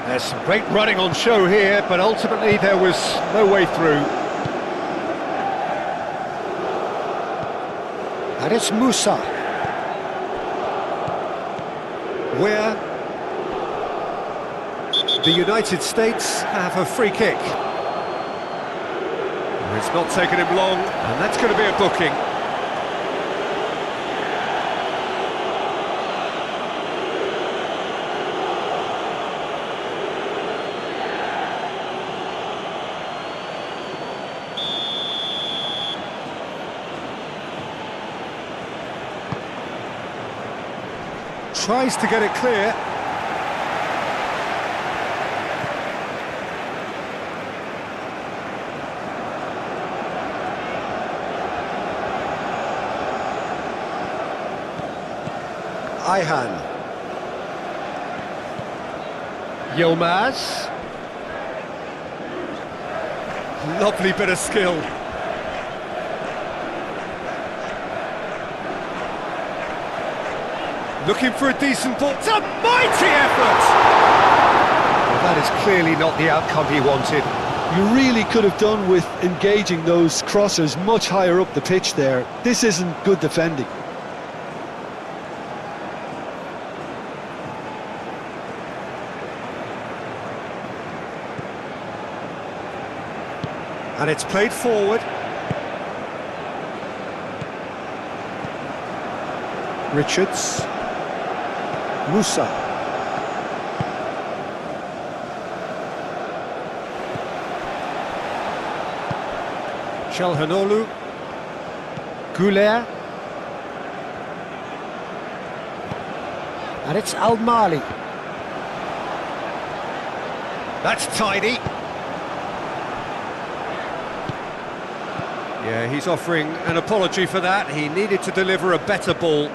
There's some great running on show here, but ultimately there was no way through. And it's Musa. Where the United States have a free kick. It's not taken him long, and that's going to be a booking. Tries to get it clear. Ayhan. Yilmaz. Lovely bit of skill. Looking for a decent ball. It's a mighty effort! Well, that is clearly not the outcome he wanted. You really could have done with engaging those crossers much higher up the pitch there. This isn't good defending. And it's played forward. Richards. Musa. Çalhanoğlu. Güler. And it's Al Mali. That's tidy. Yeah, he's offering an apology for that. He needed to deliver a better ball.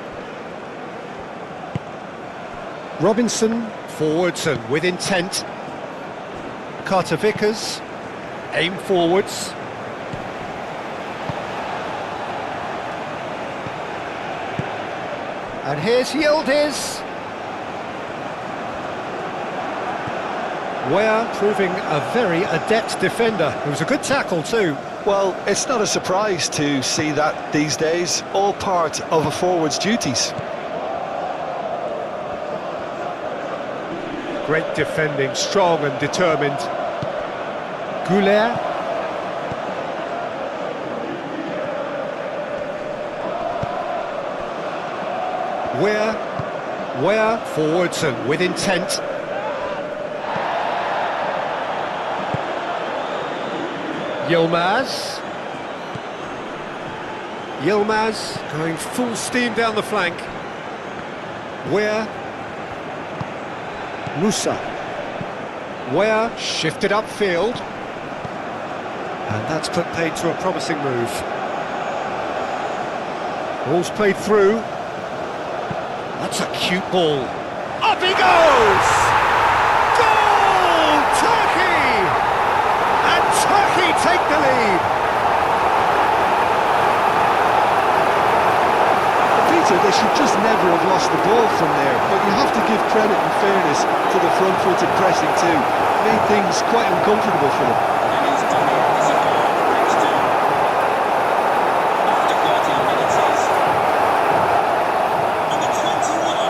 Robinson, forwards and with intent. Carter Vickers, aim forwards. And here's Yildiz. Ware proving a very adept defender. It was a good tackle too. Well, it's not a surprise to see that these days, all part of a forward's duties. Great defending, strong and determined. Güler. Ware, forwards and with intent. Yilmaz. Yilmaz going full steam down the flank. Ware. Musa. Ware shifted upfield. And that's put paid to a promising move. Ball's played through. That's a cute ball. Up he goes! Goal! Turkey! And Turkey take the lead. Peter, they should just never have lost the ball from there, but you have to give credit and fairness to the front-footed pressing too. Made things quite uncomfortable for them. And he's done it. It's a goal next to. After 13 minutes is number 21.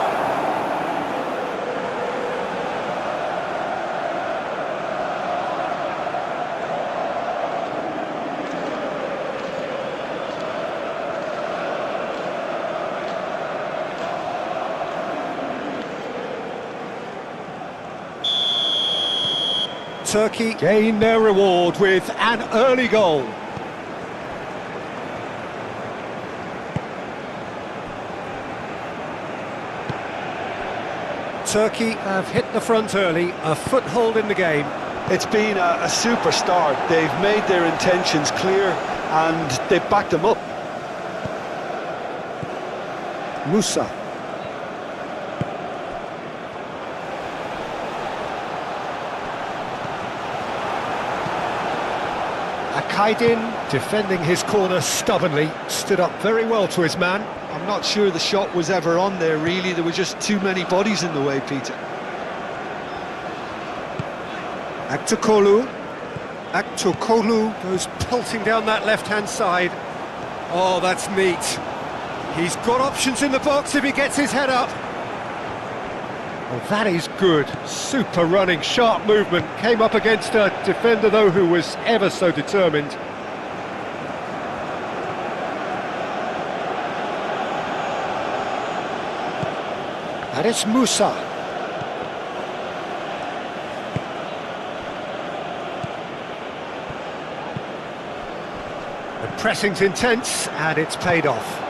Turkey gain their reward with an early goal. Turkey have hit the front early, a foothold in the game. It's been a super start. They've made their intentions clear and they've backed them up. Musa. Akaydin, defending his corner stubbornly, stood up very well to his man. I'm not sure the shot was ever on there, really. There were just too many bodies in the way, Peter. Aktokolu. Aktokolu goes pelting down that left-hand side. Oh, that's neat. He's got options in the box if he gets his head up. Oh, that is good. Super running, sharp movement. Came up against a defender, though, who was ever so determined. And it's Musa. The pressing's intense, and it's paid off.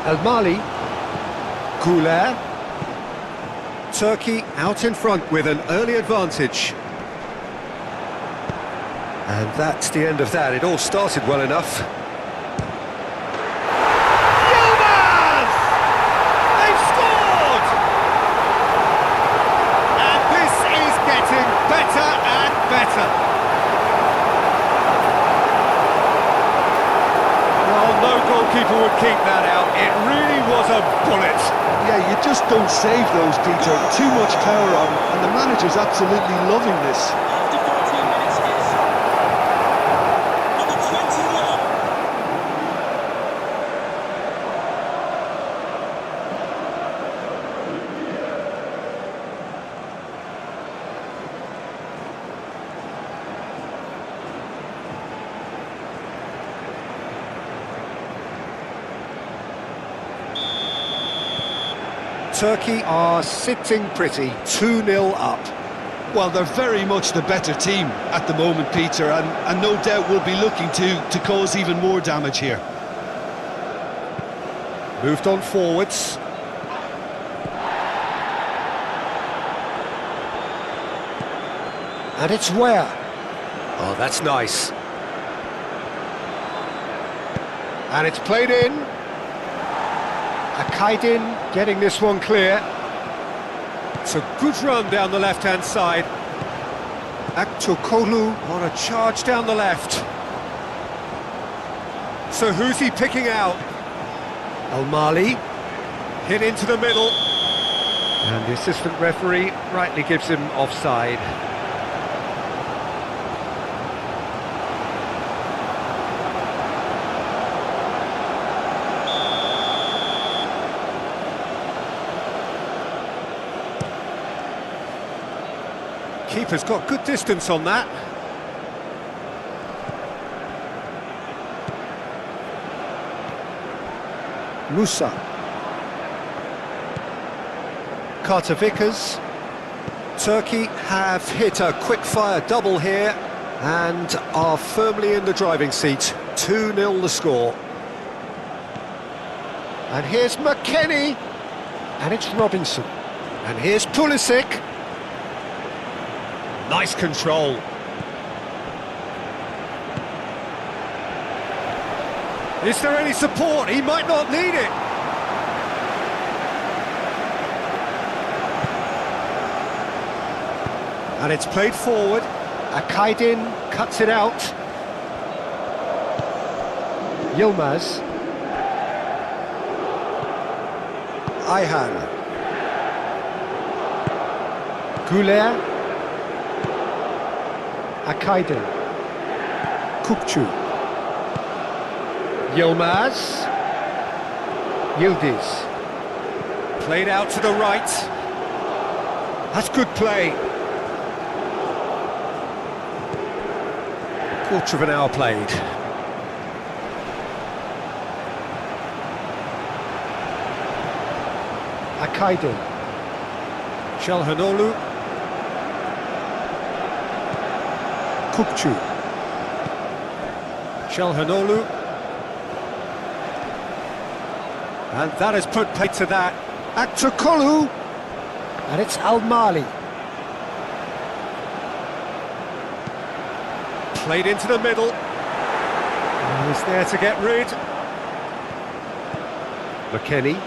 El Mali, Goulet. Turkey out in front with an early advantage. And that's the end of that. It all started well enough. Yilmaz! They've scored! And this is getting better and better. Well, no goalkeeper would keep that out. It really was a bullet. Yeah, you just don't save those, Peter. Too much power on, and the manager's absolutely loving this. After 14 minutes is number 21. Turkey are sitting pretty, 2-0 up. Well, they're very much the better team at the moment, Peter, and no doubt will be looking to cause even more damage here. Moved on forwards. And it's where? Oh, that's nice. And it's played in. Akaydin getting this one clear. It's a good run down the left-hand side. Aktokolu on a charge down the left. So who's he picking out? El Mali hit into the middle. And the assistant referee rightly gives him offside. Keeper's got good distance on that. Musa. Carter Vickers. Turkey have hit a quick-fire double here and are firmly in the driving seat. 2-0 the score. And here's McKennie. And it's Robinson. And here's Pulisic. Nice control. Is there any support? He might not need it. And it's played forward. Akaydin cuts it out. Yilmaz. Ayhan. Güler. Akaydin. Kukçu. Yilmaz. Yildiz. Played out to the right. That's good play. Quarter of an hour played. Akaydin. Çalhanoğlu. Kukçu. Çalhanoğlu. And that has put play to that. Aktürkoğlu. And it's Al-Mali. Played into the middle. He's there to get rid. McKennie.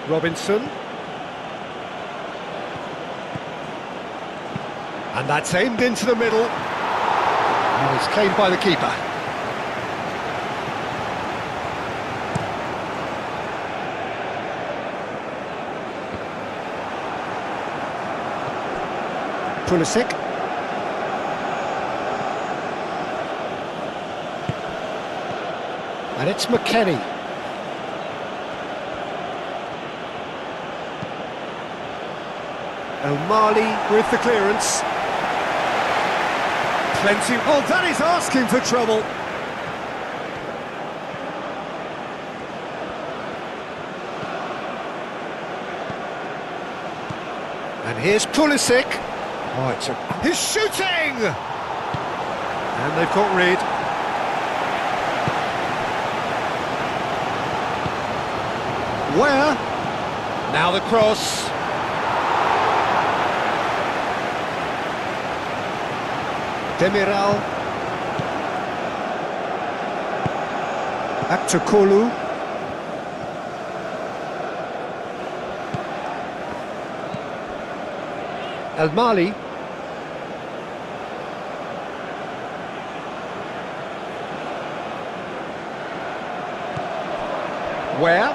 Robinson. And that's aimed into the middle. And it's claimed by the keeper. Pulisic. And it's McKennie. Al-Mali with the clearance. Plenty. Oh, that is asking for trouble. And here's Pulisic. Oh, he's shooting! And they've got rid. Where? Now the cross. Demiral. Aktürkoğlu. Al-Mali. Where?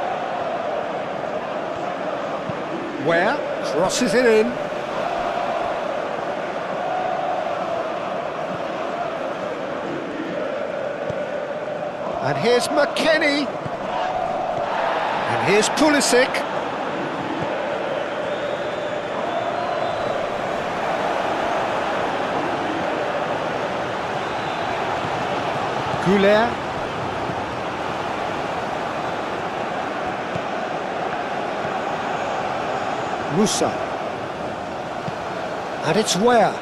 Crosses it in. And here's McKennie. And here's Pulisic. Güler. Musa. And it's Ware.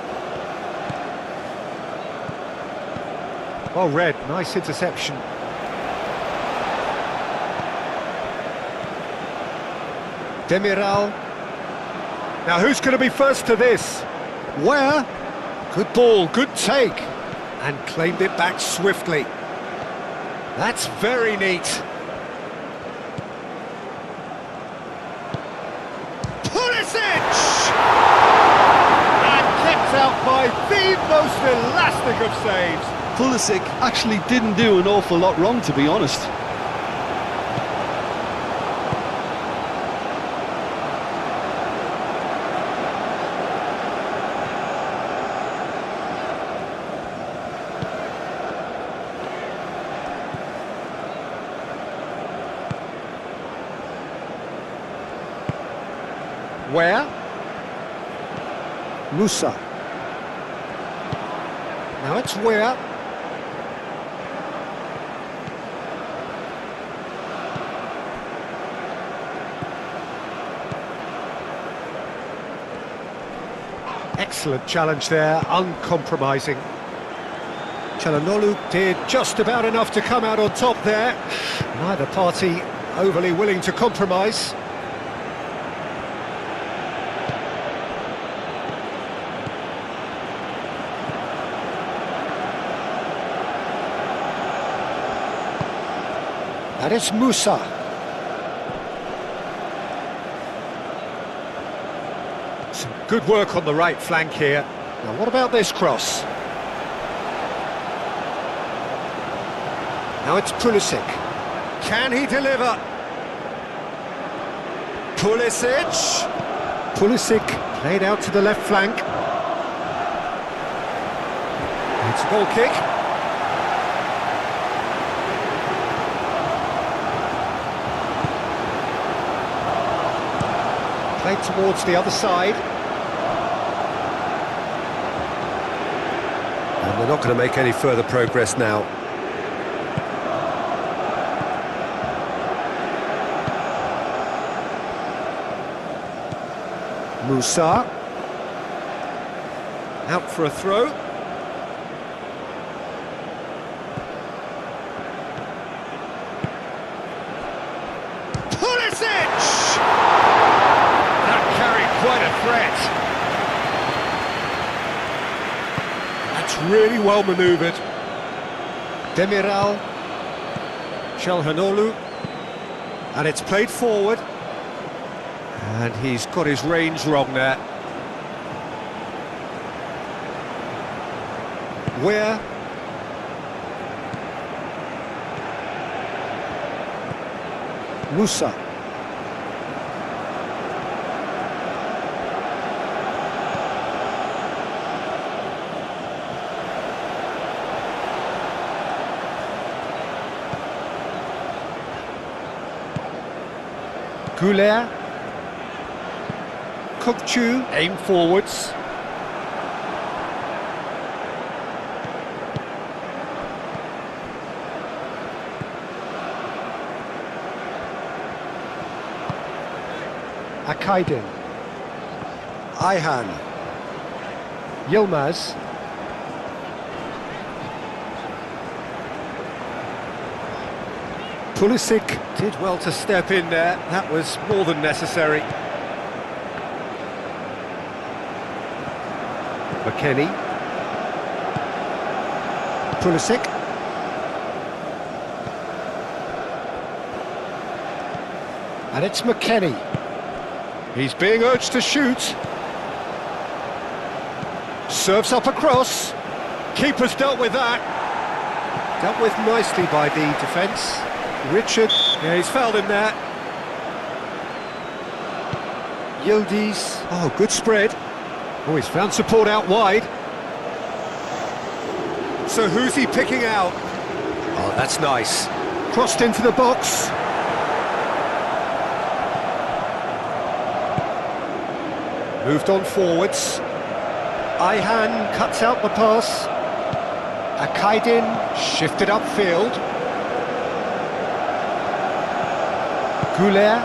Oh, red. Nice interception. Demiral. Now, who's going to be first to this? Ware. Good ball, good take. And claimed it back swiftly. That's very neat. Pulisic! And kept out by the most elastic of saves. Pulisic actually didn't do an awful lot wrong, to be honest. Where? Musa. Now it's Where. Excellent challenge there, uncompromising. Çalhanoğlu did just about enough to come out on top there. Neither party overly willing to compromise. And it's Musa. Some good work on the right flank here. Now what about this cross? Now it's Pulisic. Can he deliver? Pulisic. Pulisic played out to the left flank. It's a goal kick. Played towards the other side. And they're not going to make any further progress now. Musa. Out for a throw. Pulisic! That carried quite a threat. That's really well manoeuvred. Demiral. Çalhanoğlu. And it's played forward. And he's got his range wrong there. Where? Musa. Güler. Kukçu, aim forwards. Akaydın. Ayhan. Yılmaz. Pulisic did well to step in there. That was more than necessary. McKennie. Pulisic. And it's McKennie. He's being urged to shoot. Serves up across. Keeper's dealt with that. Dealt with nicely by the defence. Richard, yeah, he's fouled him there. Yildiz. Oh, good spread. Oh, he's found support out wide. So who's he picking out? Oh, that's nice. Crossed into the box. Moved on forwards. Ayhan cuts out the pass. Akaydın shifted upfield. Güler.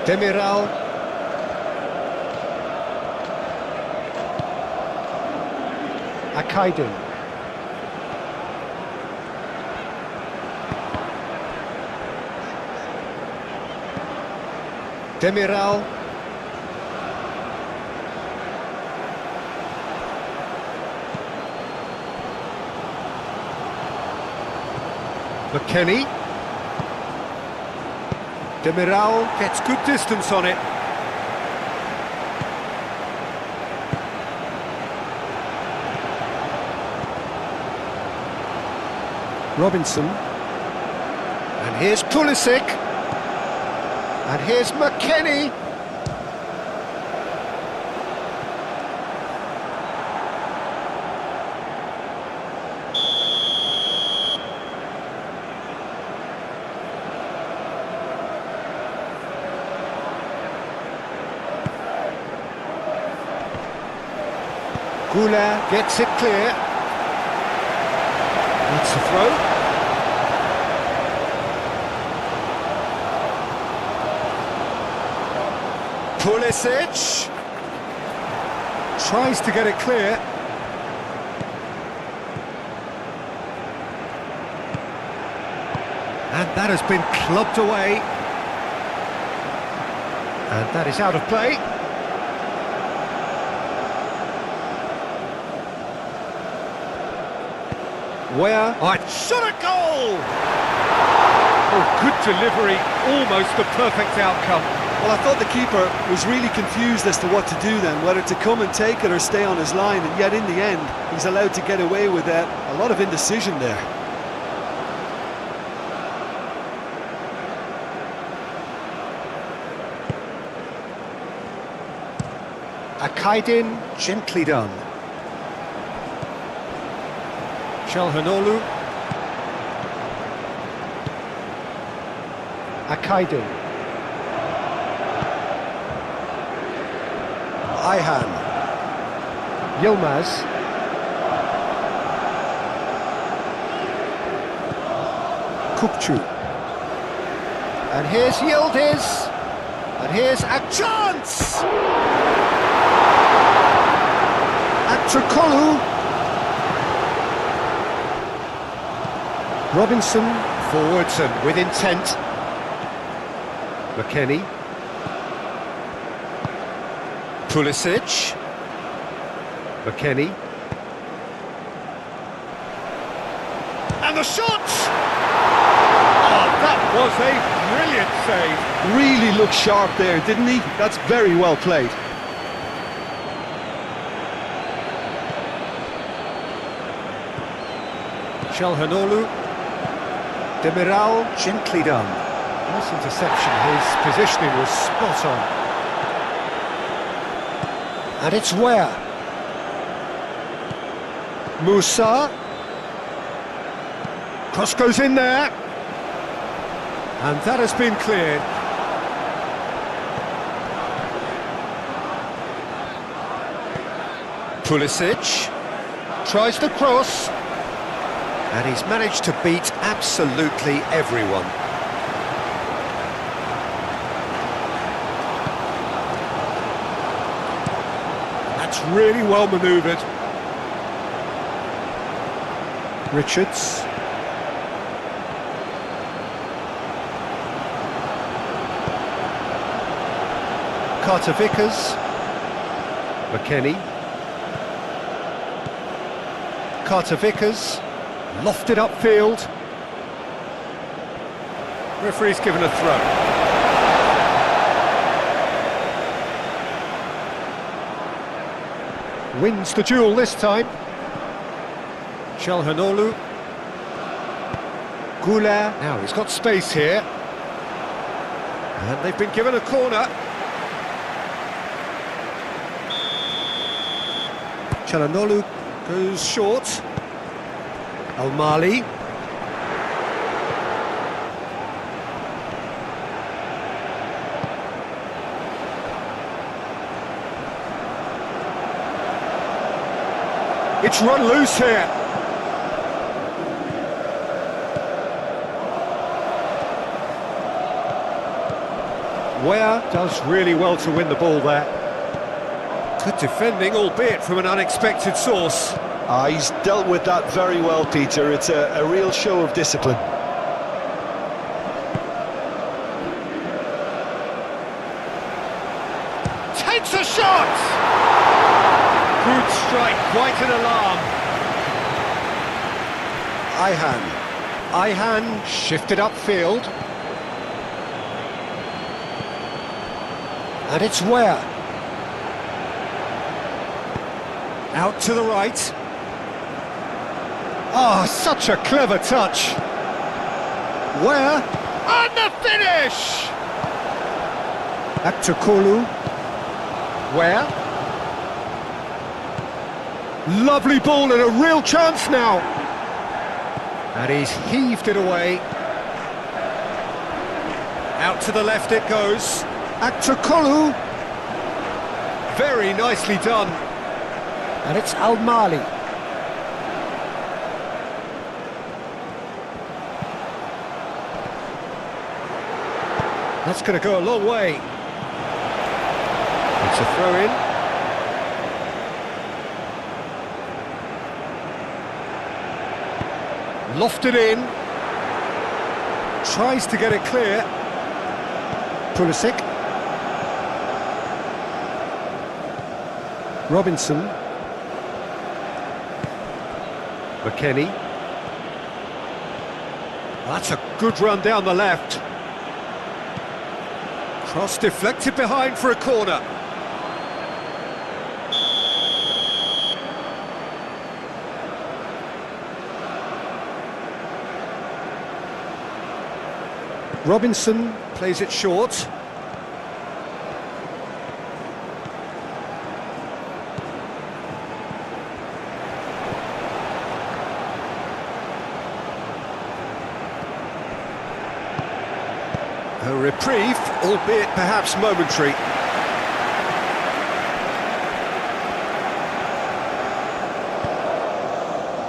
Demiral. Akaydın. Demiral. McKennie. Demiral gets good distance on it. Robinson. And here's Pulisic. And here's McKennie. Güler gets it clear. That's a throw. Pulisic. Tries to get it clear. And that has been clubbed away. And that is out of play. Where? Oh, shot a goal! Oh, good delivery, almost the perfect outcome. Well, I thought the keeper was really confused as to what to do then, whether to come and take it or stay on his line, and yet in the end, he's allowed to get away with a lot of indecision there. Akaidin, gently done. Çalhanoğlu. Akaidin. Ayhan. Yilmaz. Kukçu. And here's Yildiz. And here's a chance! Akçakolu. Robinson forwards and with intent. McKennie. Pulisic. McKennie. And the shot! Oh, that was a brilliant save. Really looked sharp there, didn't he? That's very well played. Çalhanoğlu. Demiral, gently done. Nice interception, his positioning was spot on. And it's where? Musa. Cross goes in there. And that has been cleared. Pulisic. Tries the cross. And he's managed to beat absolutely everyone. That's really well manoeuvred. Richards. Carter Vickers. McKennie. Carter Vickers. Lofted upfield. Referee's given a throw. Wins the duel this time. Çalhanoğlu. Gula. Now he's got space here. And they've been given a corner. Çalhanoğlu goes short. Al-Mali. It's run loose here. Ware does really well to win the ball there. Good defending, albeit from an unexpected source. He's dealt with that very well, Peter. It's a real show of discipline. Takes a shot! Good strike, quite an alarm. Ayhan shifted upfield. And it's Ware. Out to the right. Oh, such a clever touch. Where? And the finish! Akçakolu. Where? Lovely ball and a real chance now. And he's heaved it away. Out to the left it goes. Akçakolu. Very nicely done. And it's Al-Mali. That's going to go a long way. It's a throw-in. Lofted in. Tries to get it clear. Pulisic. Robinson. McKennie. That's a good run down the left. Cross deflected behind for a corner. Robinson plays it short. A reprieve, albeit perhaps momentary.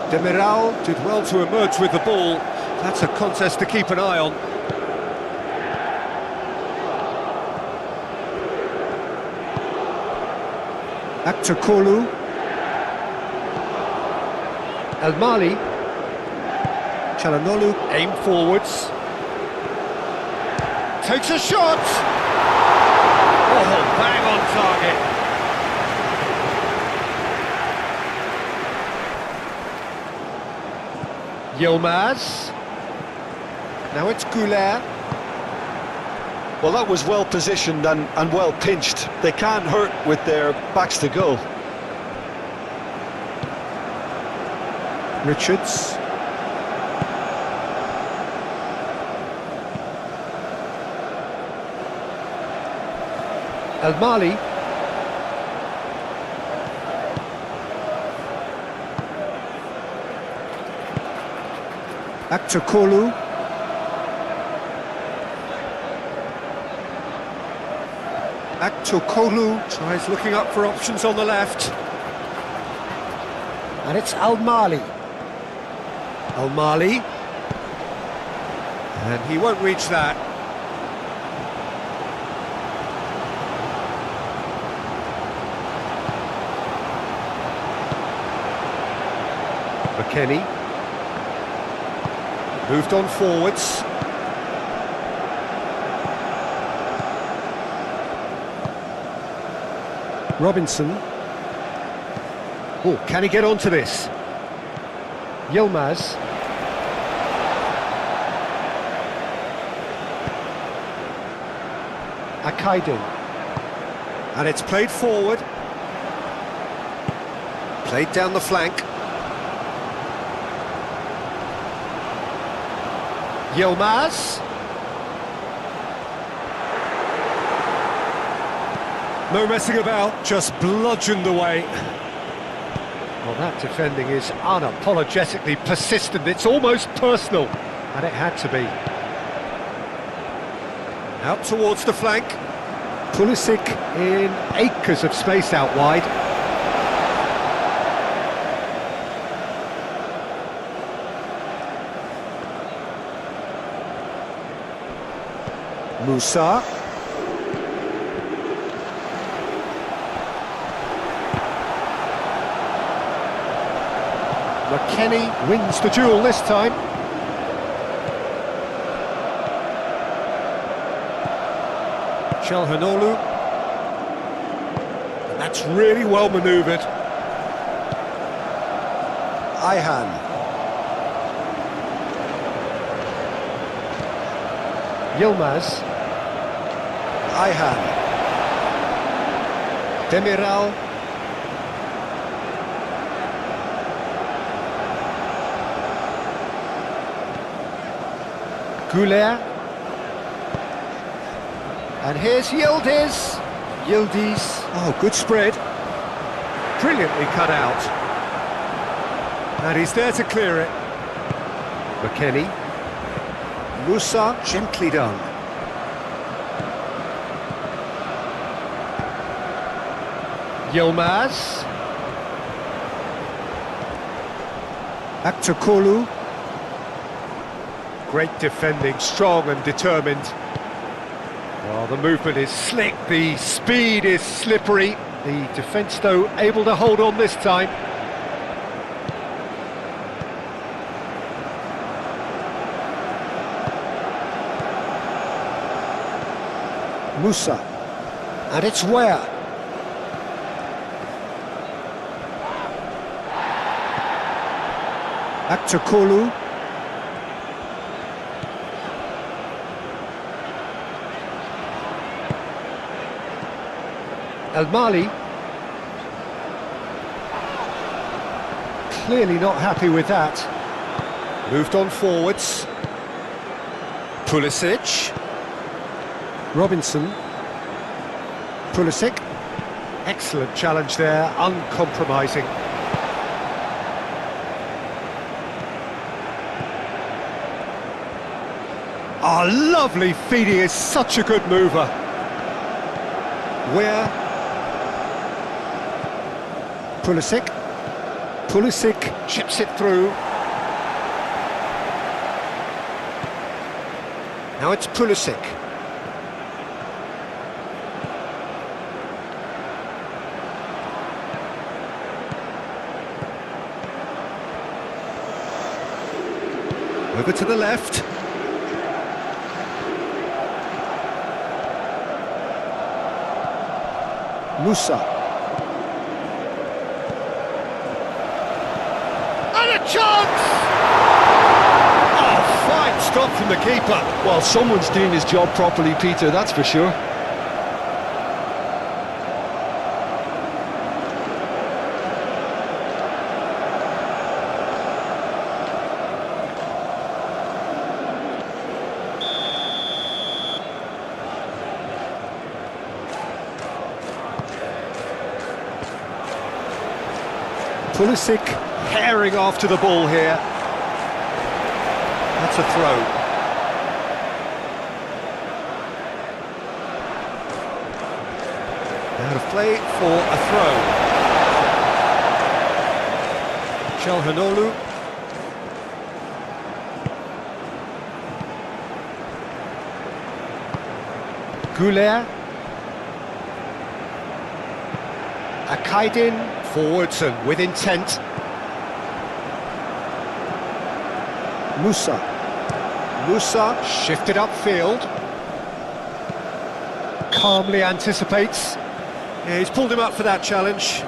Demiral did well to emerge with the ball. That's a contest to keep an eye on. Aktakolu. El Mali. Çalhanoğlu aim forwards. Takes a shot! Oh, bang on target. Yilmaz. Now it's Goulet. Well, that was well positioned and well pinched. They can't hurt with their backs to goal. Richards. El Mali. Aktakolu. Aktakolu tries looking up for options on the left. And it's Al Mali. Al Mali. And he won't reach that. McKennie. Moved on forwards. Robinson. Oh, can he get onto this? Yilmaz. Akaydın. And it's played forward. Played down the flank. Yilmaz. No messing about, just bludgeoned away. Well, that defending is unapologetically persistent. It's almost personal, and it had to be. Out towards the flank. Pulisic in acres of space out wide. Musa. McKennie wins the duel this time. Çalhanoğlu. And that's really well manoeuvred. Ayhan. Yilmaz. Ayhan. Demiral. Goulet. And here's Yildiz. Oh, good spread. Brilliantly cut out. And he's there to clear it. McKennie. Musa, gently done. Yilmaz. Aktakolu. Great defending, strong and determined. Well, the movement is slick, the speed is slippery. The defence, though, able to hold on this time. Musa. And it's where? Back to Kolu. El Mali. Clearly not happy with that. Moved on forwards. Pulisic. Robinson. Pulisic. Excellent challenge there, uncompromising. Oh, lovely feed, he is such a good mover. Where? Pulisic. Pulisic chips it through. Now it's Pulisic. Over to the left. Musa. And a chance! Oh, fine stop from the keeper. Well, someone's doing his job properly, Peter, that's for sure. Pulisic herring after the ball here. That's a throw. Out of play for a throw. Chalhanoglu. Goulet. Akaidin. Forwards and with intent. Musa. Musa shifted upfield. Calmly anticipates. Yeah, he's pulled him up for that challenge.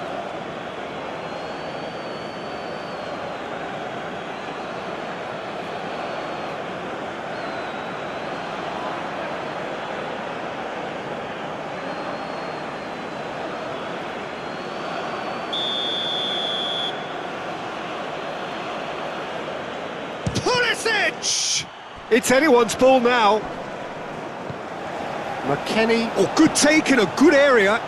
Pulisic! It's anyone's ball now. McKennie. Oh, good take in a good area.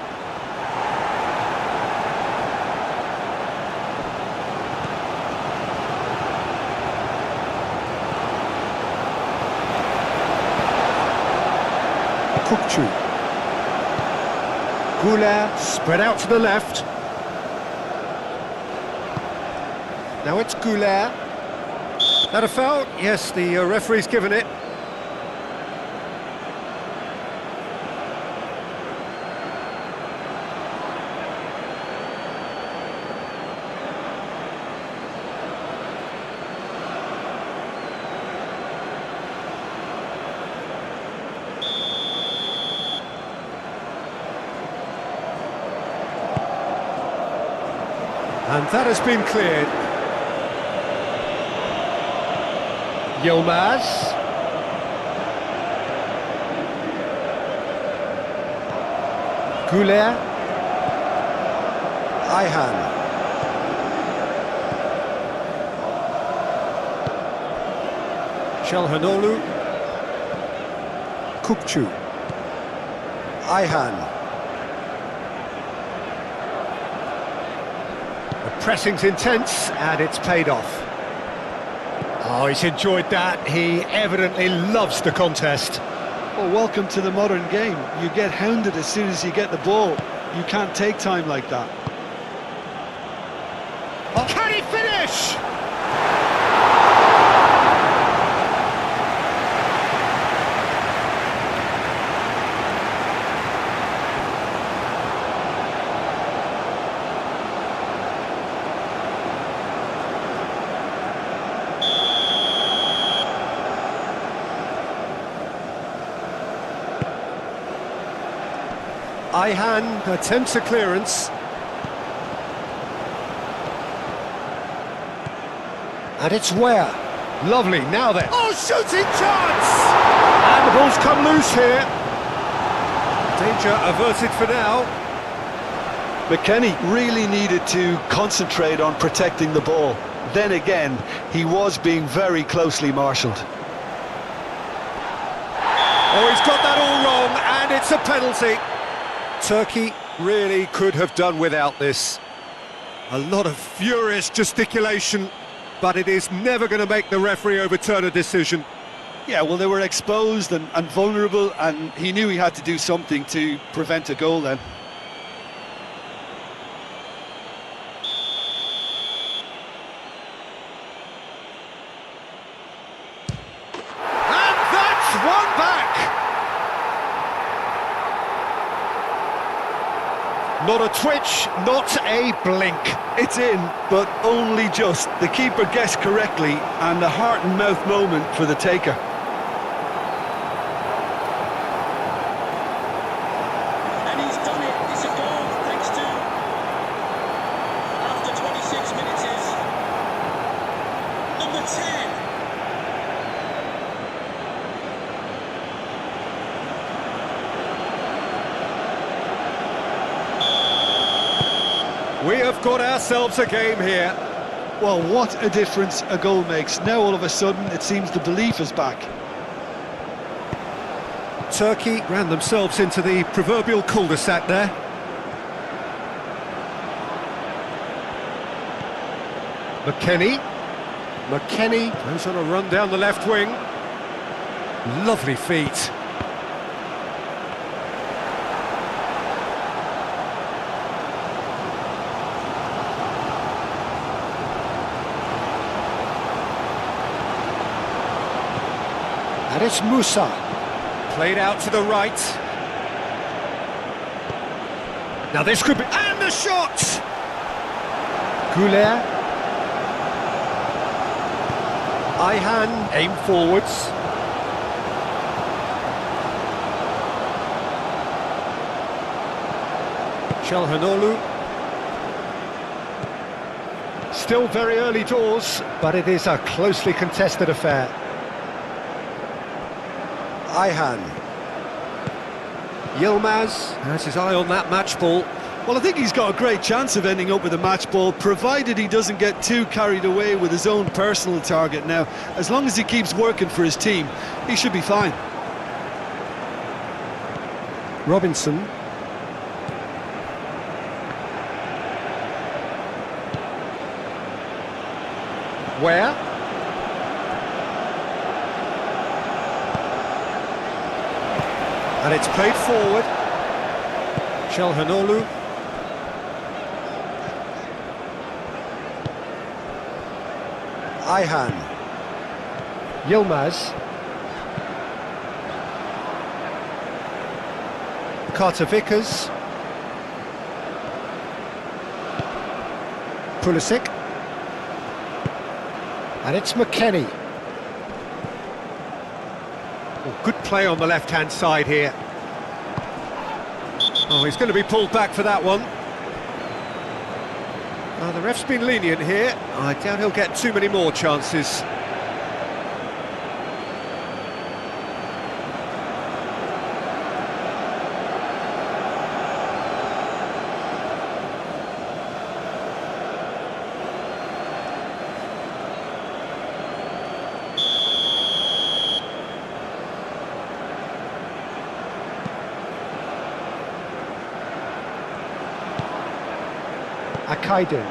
Kukçu. Goulet spread out to the left. Now it's Goulet. That a foul? Yes, the referee's given it. And that has been cleared. Yilmaz. Goulet. Ayhan. Chalhanoglu. Kukçu. Ayhan. The pressing's intense and it's paid off. Oh, he's enjoyed that. He evidently loves the contest. Well, welcome to the modern game. You get hounded as soon as you get the ball. You can't take time like that. Oh, can he finish? Ayhan attempts a clearance. And it's Ware. Lovely, now then. Oh, shooting chance! And the ball's come loose here. Danger averted for now. McKennie really needed to concentrate on protecting the ball. Then again, he was being very closely marshalled. Oh, he's got that all wrong, and it's a penalty. Turkey really could have done without this. A lot of furious gesticulation, but it is never going to make the referee overturn a decision. Yeah, well, they were exposed and vulnerable, and he knew he had to do something to prevent a goal then. And that's one back! Not a twitch, not a blink. It's in, but only just. The keeper guessed correctly, and a heart and mouth moment for the taker. And he's done it. It's a goal thanks to, after 26 minutes, is number 10. We have got ourselves a game here. Well, what a difference a goal makes. Now all of a sudden it seems the belief is back. Turkey ran themselves into the proverbial cul-de-sac there. McKennie goes on a run down the left wing. Lovely feet. And it's Musa. Played out to the right. Now this could be... And the shot! Goulet. Ayhan aim forwards. Çalhanoğlu. Still very early doors, but it is a closely contested affair. Ayhan. Yilmaz has his eye on that match ball. Well, I think he's got a great chance of ending up with a match ball, provided he doesn't get too carried away with his own personal target now. As long as he keeps working for his team, he should be fine. Robinson. Where? And it's played forward. Çalhanoğlu. Ayhan. Yilmaz. Carter Vickers. Pulisic. And it's McKennie. Oh, good play on the left-hand side here. Oh, he's going to be pulled back for that one. The ref's been lenient here. I doubt he'll get too many more chances. Akaydın.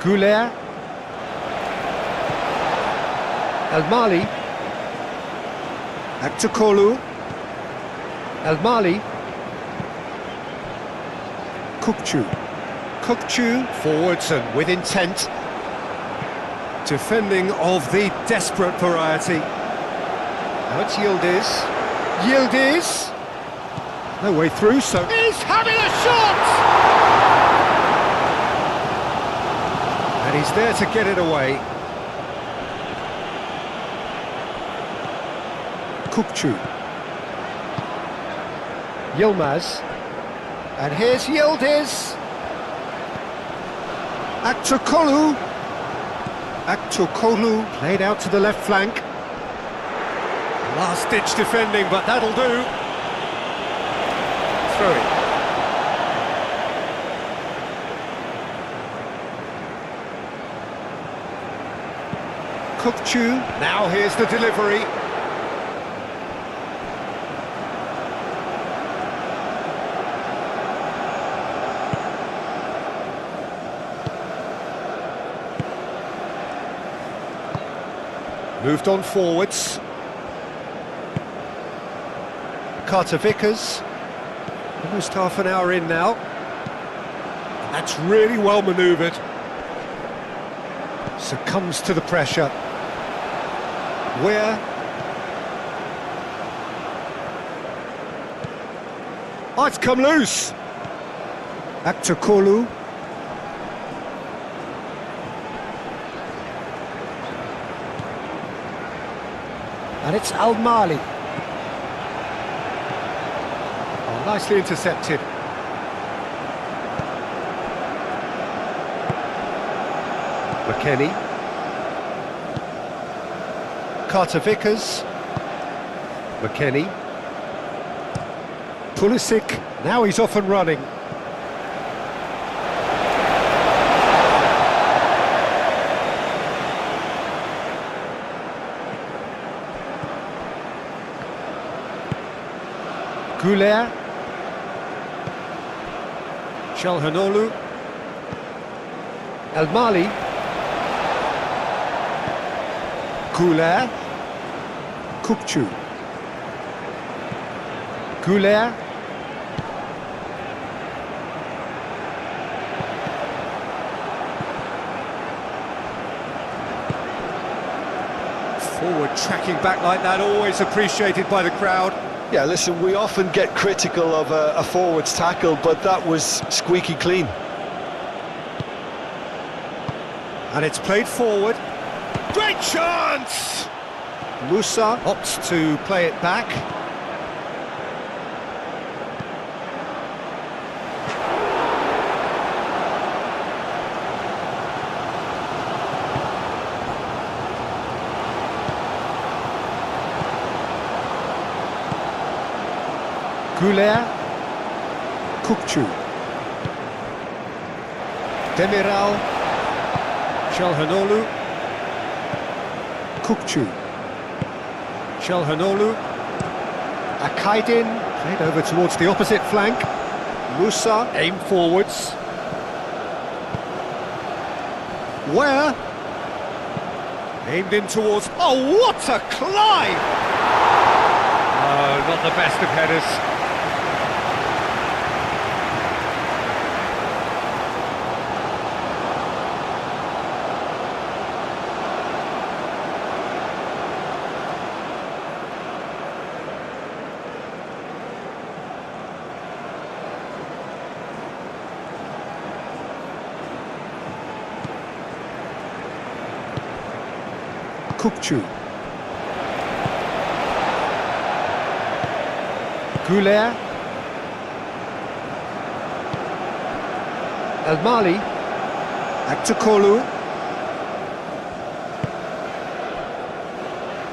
Goulet. El-Mali. Aktokolu. El-Mali. Kukçu forwards and with intent. Defending of the desperate variety. Now it's Yildiz. Yildiz. No way through, so... He's having a shot! And he's there to get it away. Kukçu. Yilmaz. And here's Yildiz. Aktürkoğlu. Aktürkoğlu played out to the left flank. Last-ditch defending, but that'll do. Throw it. Kukçu. Now here's the delivery. Moved on forwards. Carter Vickers. Almost half an hour in now. That's really well manoeuvred. Succumbs to the pressure. Where? Oh, it's come loose. Aktürkoğlu. And it's Al-Mali. Oh, nicely intercepted. McKennie. Carter Vickers. McKennie. Pulisic. Now he's off and running. Güler. Çalhanoğlu. El-Mali. Güler. Kukçu. Güler. Forward tracking back like that, always appreciated by the crowd. Yeah, listen, we often get critical of a forward's tackle, but that was squeaky clean. And it's played forward. Great chance! Musa opts to play it back. Güler. Kukçu. Demiral. Çalhanoğlu. Kukçu. Çalhanoğlu. Akaydin. Played over towards the opposite flank. Musa. Aim forwards. Where? Aimed in towards... Oh, what a climb! Oh, not the best of headers. Kukçu. Güler. El-Mali. Aktürkoğlu.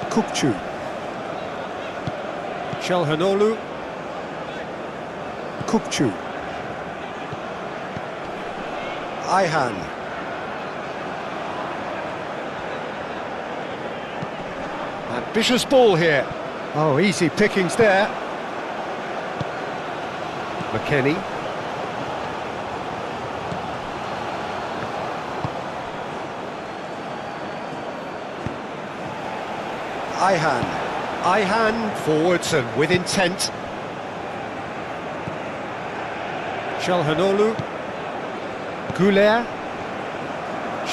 Kukçu. Çalhanoğlu. Kukçu. Ayhan. Ambitious ball here. Oh, easy pickings there. McKennie. Ayhan forwards and with intent. Çalhanoğlu. Güler.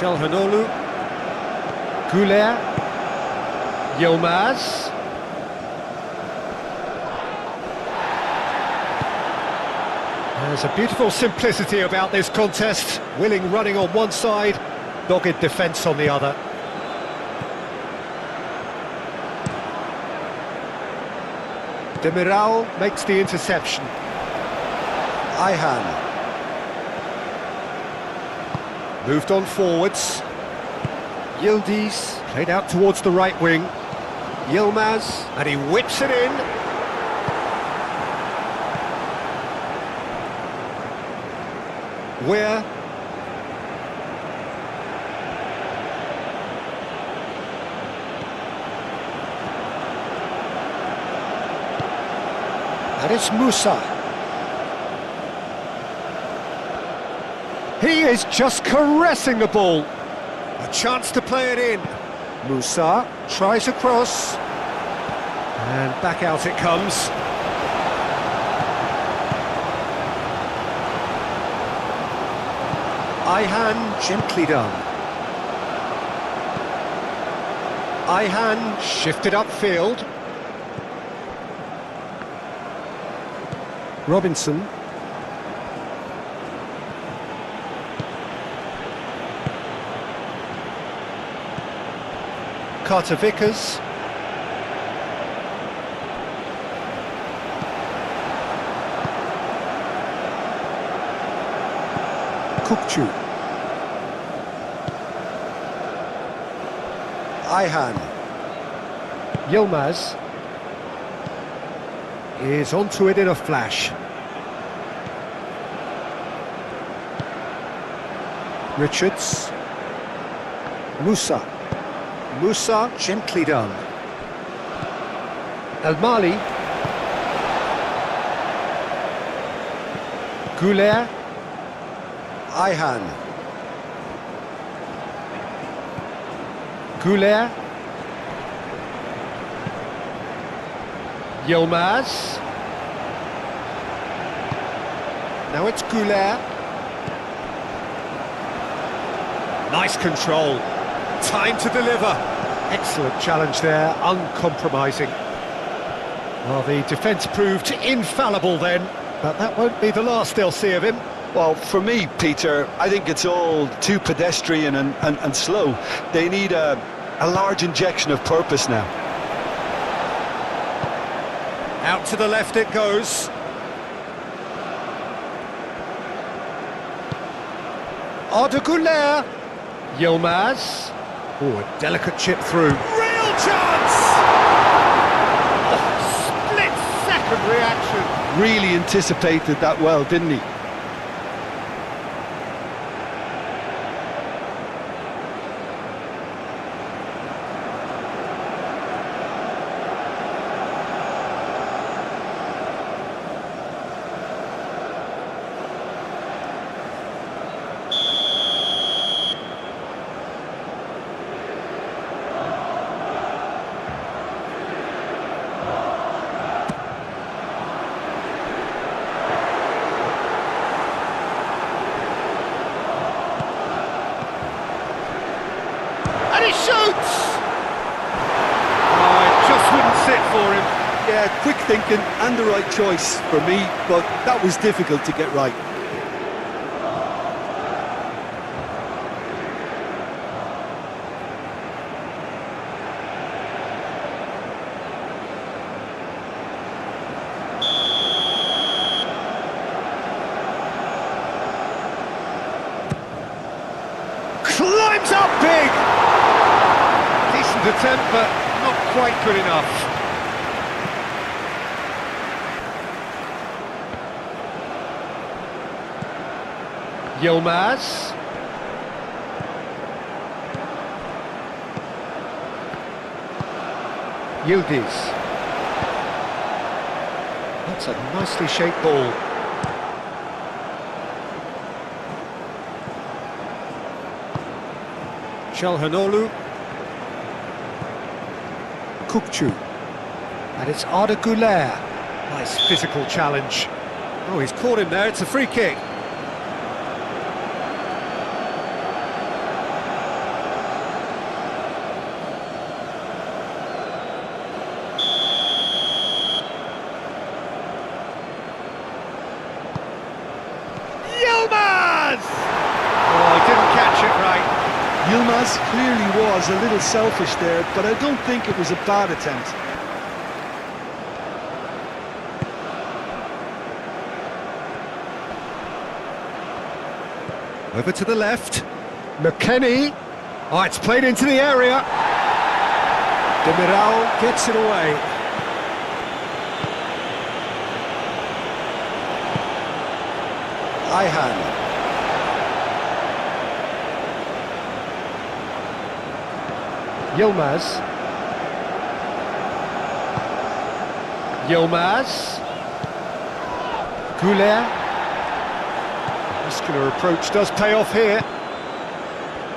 Çalhanoğlu. Güler. Yilmaz. There's a beautiful simplicity about this contest. Willing running on one side, dogged defence on the other. Demiral makes the interception. Ayhan. Moved on forwards. Yildiz played out towards the right wing. Yilmaz, and he whips it in. Where? And it's Musa. He is just caressing the ball. A chance to play it in. Musa tries a cross. And back out it comes. Ayhan, gently done. Ayhan shifted upfield. Robinson. Carter Vickers. Kukçu. Ayhan. Yilmaz is onto it in a flash. Richards. Musa. Musa, gently done. El Mali. Goulet. Ayhan. Goulet. Yilmaz. Now it's Goulet. Nice control. Time to deliver. Excellent challenge there, uncompromising. Well, the defence proved infallible then, but that won't be the last they'll see of him. Well, for me, Peter, I think it's all too pedestrian and slow. They need a large injection of purpose now. Out to the left it goes. Arda Güler. Yilmaz. Oh, a delicate chip through. Real chance! Oh, split-second reaction. Really anticipated that well, didn't he? And he shoots! Oh, it just wouldn't sit for him. Yeah, quick thinking and the right choice for me, but that was difficult to get right. Climbs up big! Decent attempt, but not quite good enough. Yilmaz. Yildiz. That's a nicely shaped ball. Çalhanoğlu. Kukçu. And it's Arda Güler. Nice physical challenge. Oh, he's caught him there, it's a free kick. Yilmaz! Oh, he didn't catch it right. Yilmaz clearly was a little selfish there, but I don't think it was a bad attempt. Over to the left. McKennie. Oh, it's played into the area. Demiral gets it away. Ihan. Yilmaz. Yilmaz. Goulet. Muscular approach does pay off here.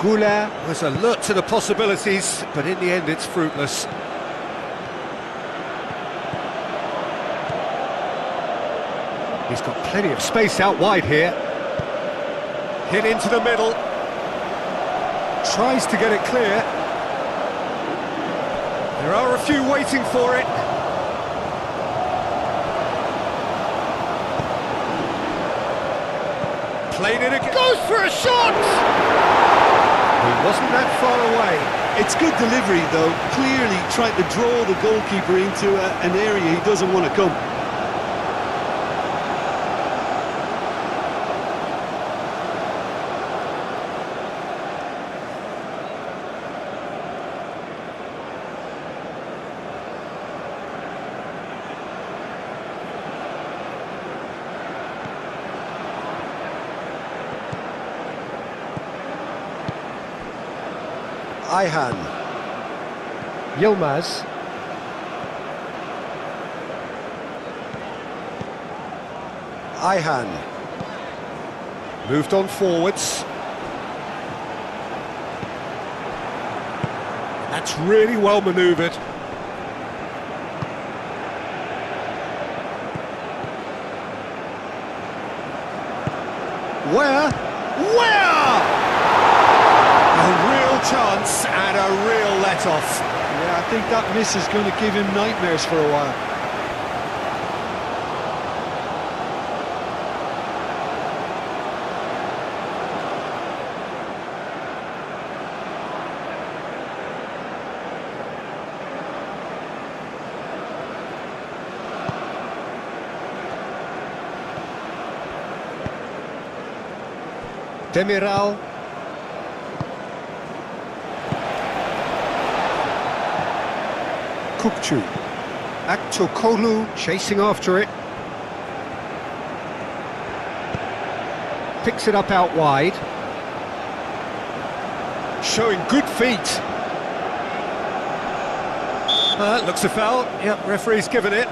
Goulet was alert to the possibilities, but in the end it's fruitless. He's got plenty of space out wide here. Hit into the middle. Tries to get it clear. There are a few waiting for it. Played it again. Goes for a shot! He wasn't that far away. It's good delivery, though. Clearly trying to draw the goalkeeper into an area he doesn't want to come. Ihan. Yilmaz. Ihan. Moved on forwards. That's really well manoeuvred. Where? Chance and a real let-off. Yeah, I think that miss is going to give him nightmares for a while. Demiral. Kukçu. Aktokolu chasing after it. Picks it up out wide. Showing good feet. Looks a foul. Yep, referee's given it.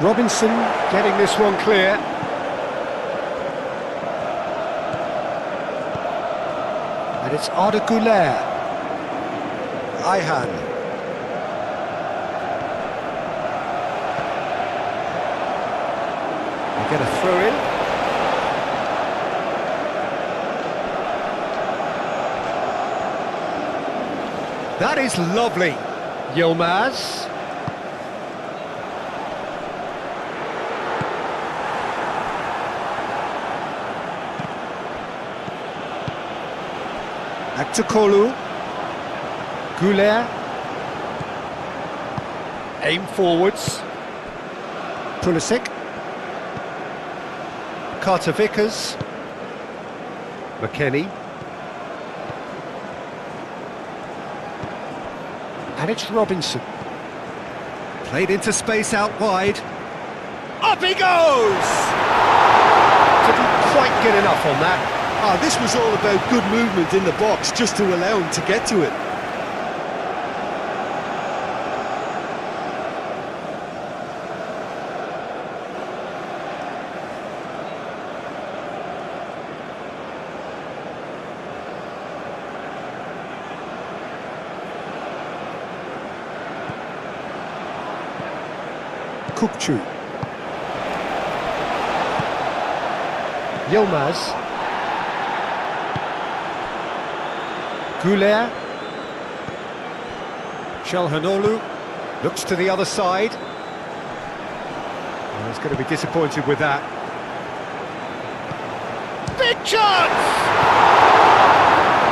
Robinson getting this one clear. And it's Arda Güler. Ihan. They get a throw in. That is lovely. Yilmaz. Aktokolu. Goulet. Aim forwards. Pulisic. Carter Vickers. McKennie. And it's Robinson. Played into space out wide. Up he goes! Couldn't quite get enough on that. This was all about good movement in the box just to allow him to get to it. Kukçu. Yilmaz. Goulet. Çalhanoğlu. Looks to the other side. Well, he's going to be disappointed with that. Big chance!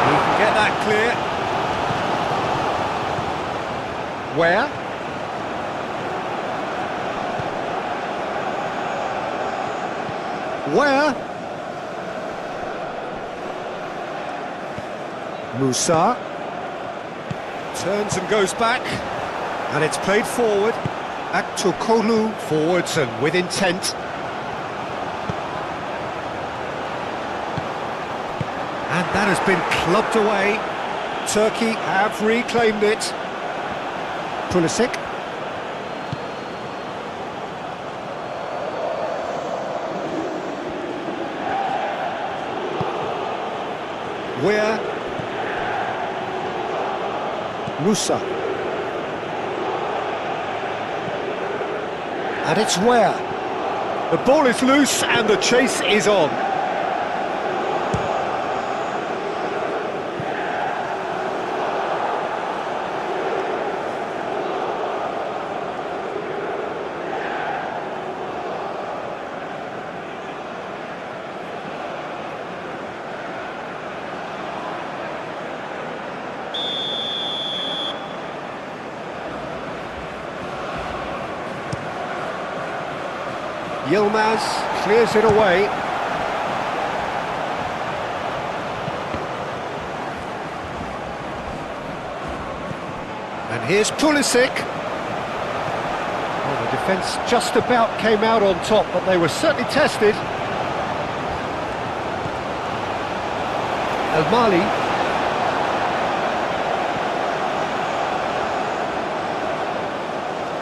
He can get that clear. Where? Musa turns and goes back, and it's played forward. Aktokolu forwards and with intent. And that has been clubbed away. Turkey have reclaimed it. Pulisic. Where? Musa. And it's where? The ball is loose and the chase is on. Yilmaz clears it away. And here's Pulisic. Well, the defence just about came out on top, but they were certainly tested. El Mali.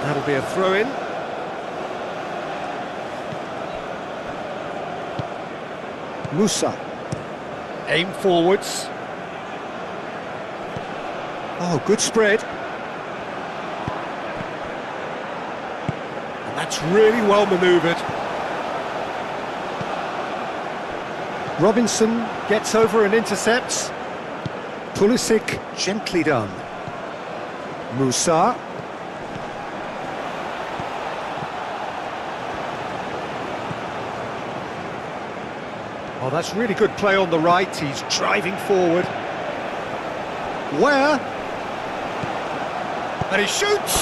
That'll be a throw-in. Musa. Aim forwards. Oh, good spread. And that's really well manoeuvred. Robinson gets over and intercepts. Pulisic, gently done. Musa. Oh, that's really good play on the right. He's driving forward. Where? And he shoots!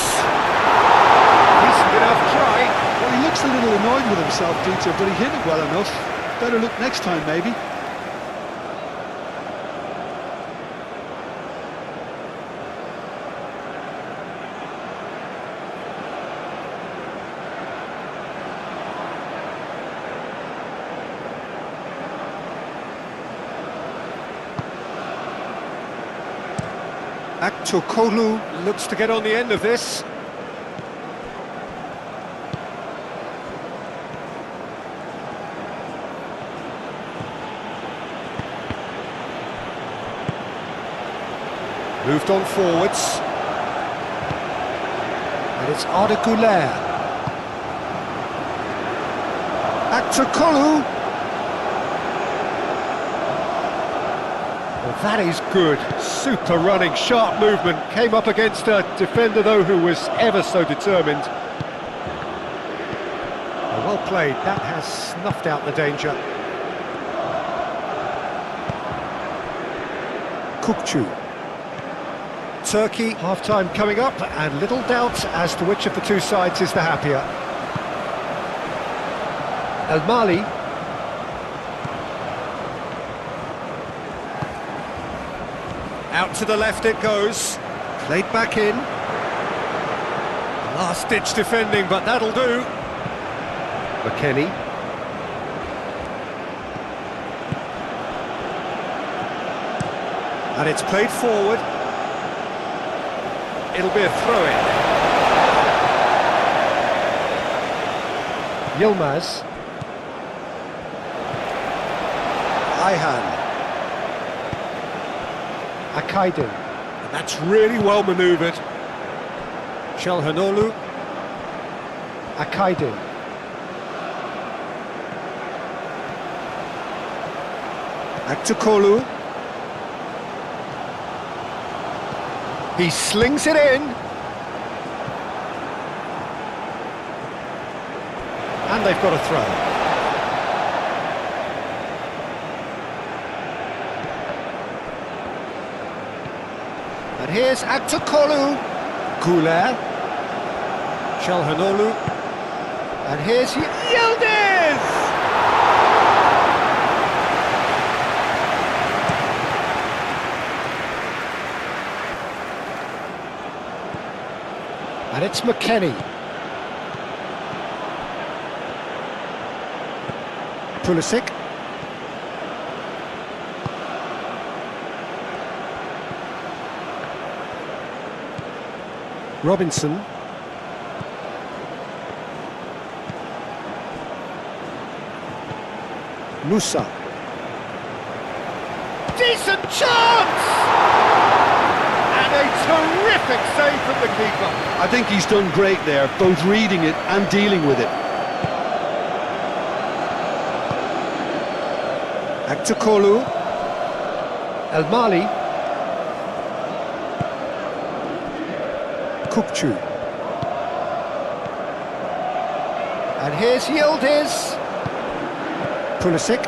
Decent enough try. Well, he looks a little annoyed with himself, Peter, but he hit it well enough. Better look next time, maybe. Aktokolu looks to get on the end of this. Moved on forwards. And it's Arda Güler. Aktokolu. Well, that is good. Super running, sharp movement. Came up against a defender, though, who was ever so determined. Well played. That has snuffed out the danger. Kukçu. Turkey, half-time coming up, and little doubt as to which of the two sides is the happier. El Mali. Out to the left it goes. Played back in. Last-ditch defending, but that'll do. McKennie. And it's played forward. It'll be a throw-in. Yilmaz. Ayhan. Akaydın. And that's really well manoeuvred. Çalhanoğlu. Akaydın. Aktokolu. He slings it in. And they've got a throw. And here's Aktakolu. Goulet. Çalhanoğlu. And here's Yildiz! And it's McKennie. Pulisic. Robinson. Musa. Decent chance! And a terrific save from the keeper. I think he's done great there, both reading it and dealing with it. Aktakolu. El Mali. Kukçu. And here's Yildiz. Pulisic.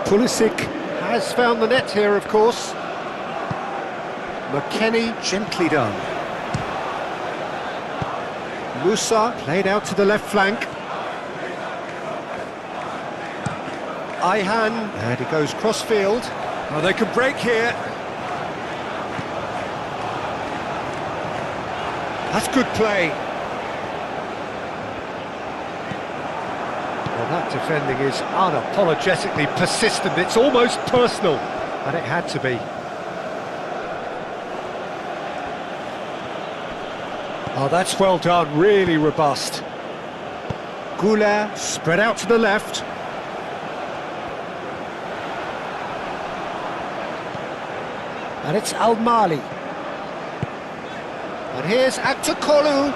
Pulisic has found the net here, of course. McKennie, gently done. Musa played out to the left flank. Ayhan, and he goes cross-field. Oh, they can break here. That's good play. Well, that defending is unapologetically persistent. It's almost personal, and it had to be. Oh, that's well done, really robust. Goulet spread out to the left. And it's Al Mali. And here's Aktakolu.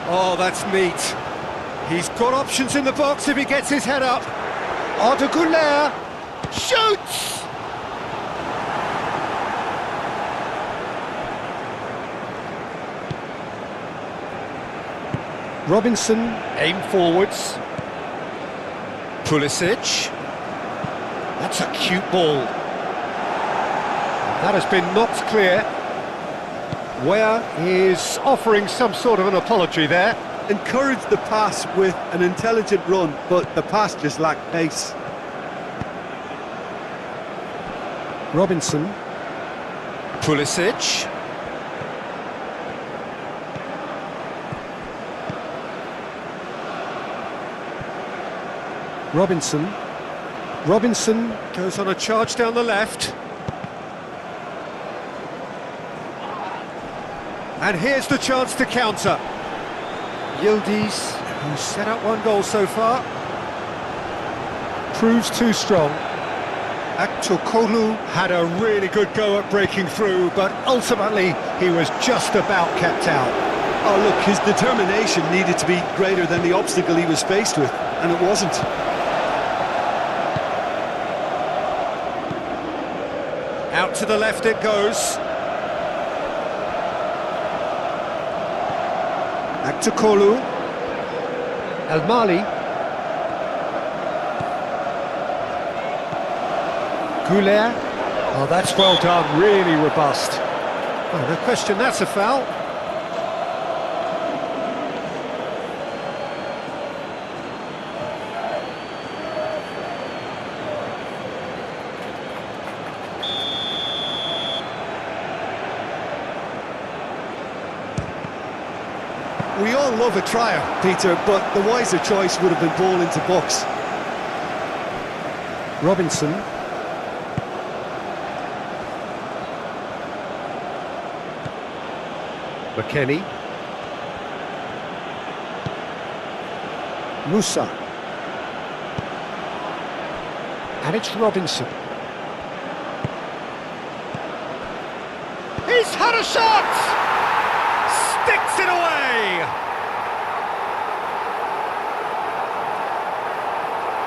Oh, that's neat. He's got options in the box if he gets his head up. Arda Güler shoots! Robinson, aim forwards. Pulisic. That's a cute ball. That has been knocked clear. Ware is offering some sort of an apology there. Encouraged the pass with an intelligent run, but the pass just lacked pace. Robinson. Pulisic. Robinson. Robinson goes on a charge down the left. And here's the chance to counter. Yildiz, who's set up one goal so far, proves too strong. Aktakolu had a really good go at breaking through, but ultimately he was just about kept out. Oh look, his determination needed to be greater than the obstacle he was faced with, and it wasn't. Out to the left it goes. Aktakolu. El Mali. Goulet. Oh, that's well done, really robust. Oh, no question, that's a foul. We all love a trier, Peter, but the wiser choice would have been ball into box. Robinson. McKennie. Musa. And it's Robinson. He's had a shot! Sticks it away!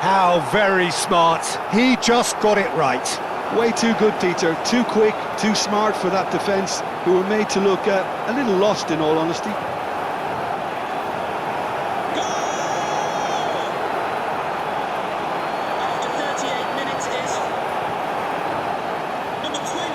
How very smart. He just got it right. Way too good, Peter. Too quick, too smart for that defence, who were made to look a little lost, in all honesty. After 38 minutes is number 20.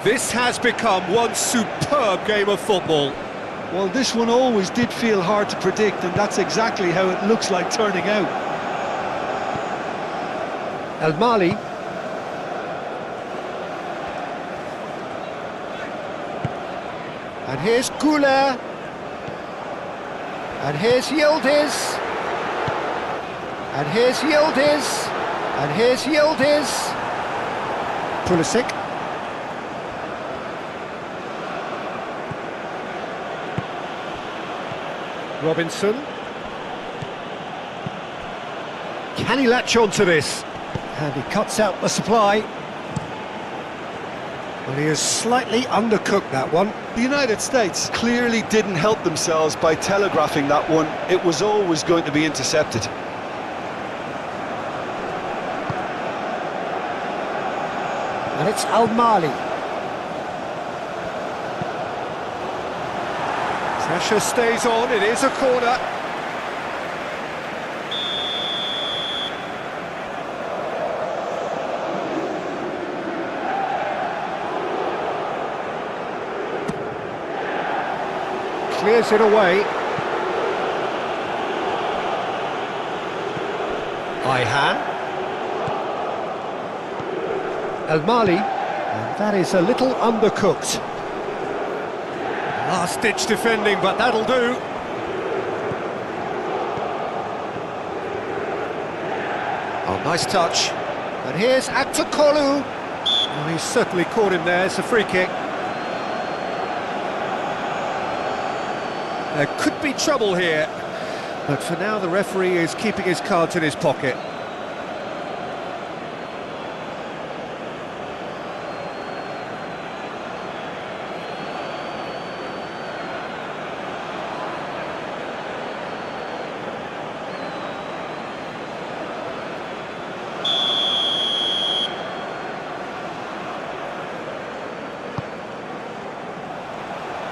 This has become one superb game of football. Well, this one always did feel hard to predict, and that's exactly how it looks like turning out. El Mali. And here's Goulet. And here's Yildiz. And here's Yildiz. And here's Yildiz. Pulisic. Robinson. Can he latch on to this? And he cuts out the supply. Well, he has slightly undercooked that one. The United States clearly didn't help themselves by telegraphing that one. It was always going to be intercepted. And it's Al Mali. Pressure stays on, it is a corner. Clears it away. Ihan. El Mali. And that is a little undercooked. Last-ditch defending, but that'll do. Oh, nice touch. And here's Aktakolu. Oh, he's certainly caught him there. It's a free kick. There could be trouble here, but for now the referee is keeping his cards in his pocket.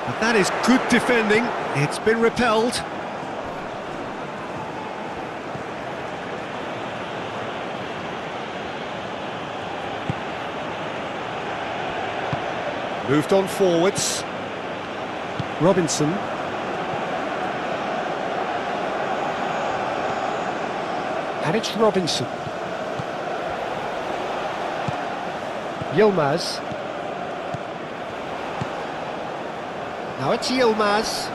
But that is good defending. It's been repelled. Moved on forwards. Robinson. And it's Robinson. Yilmaz. Now it's Yilmaz.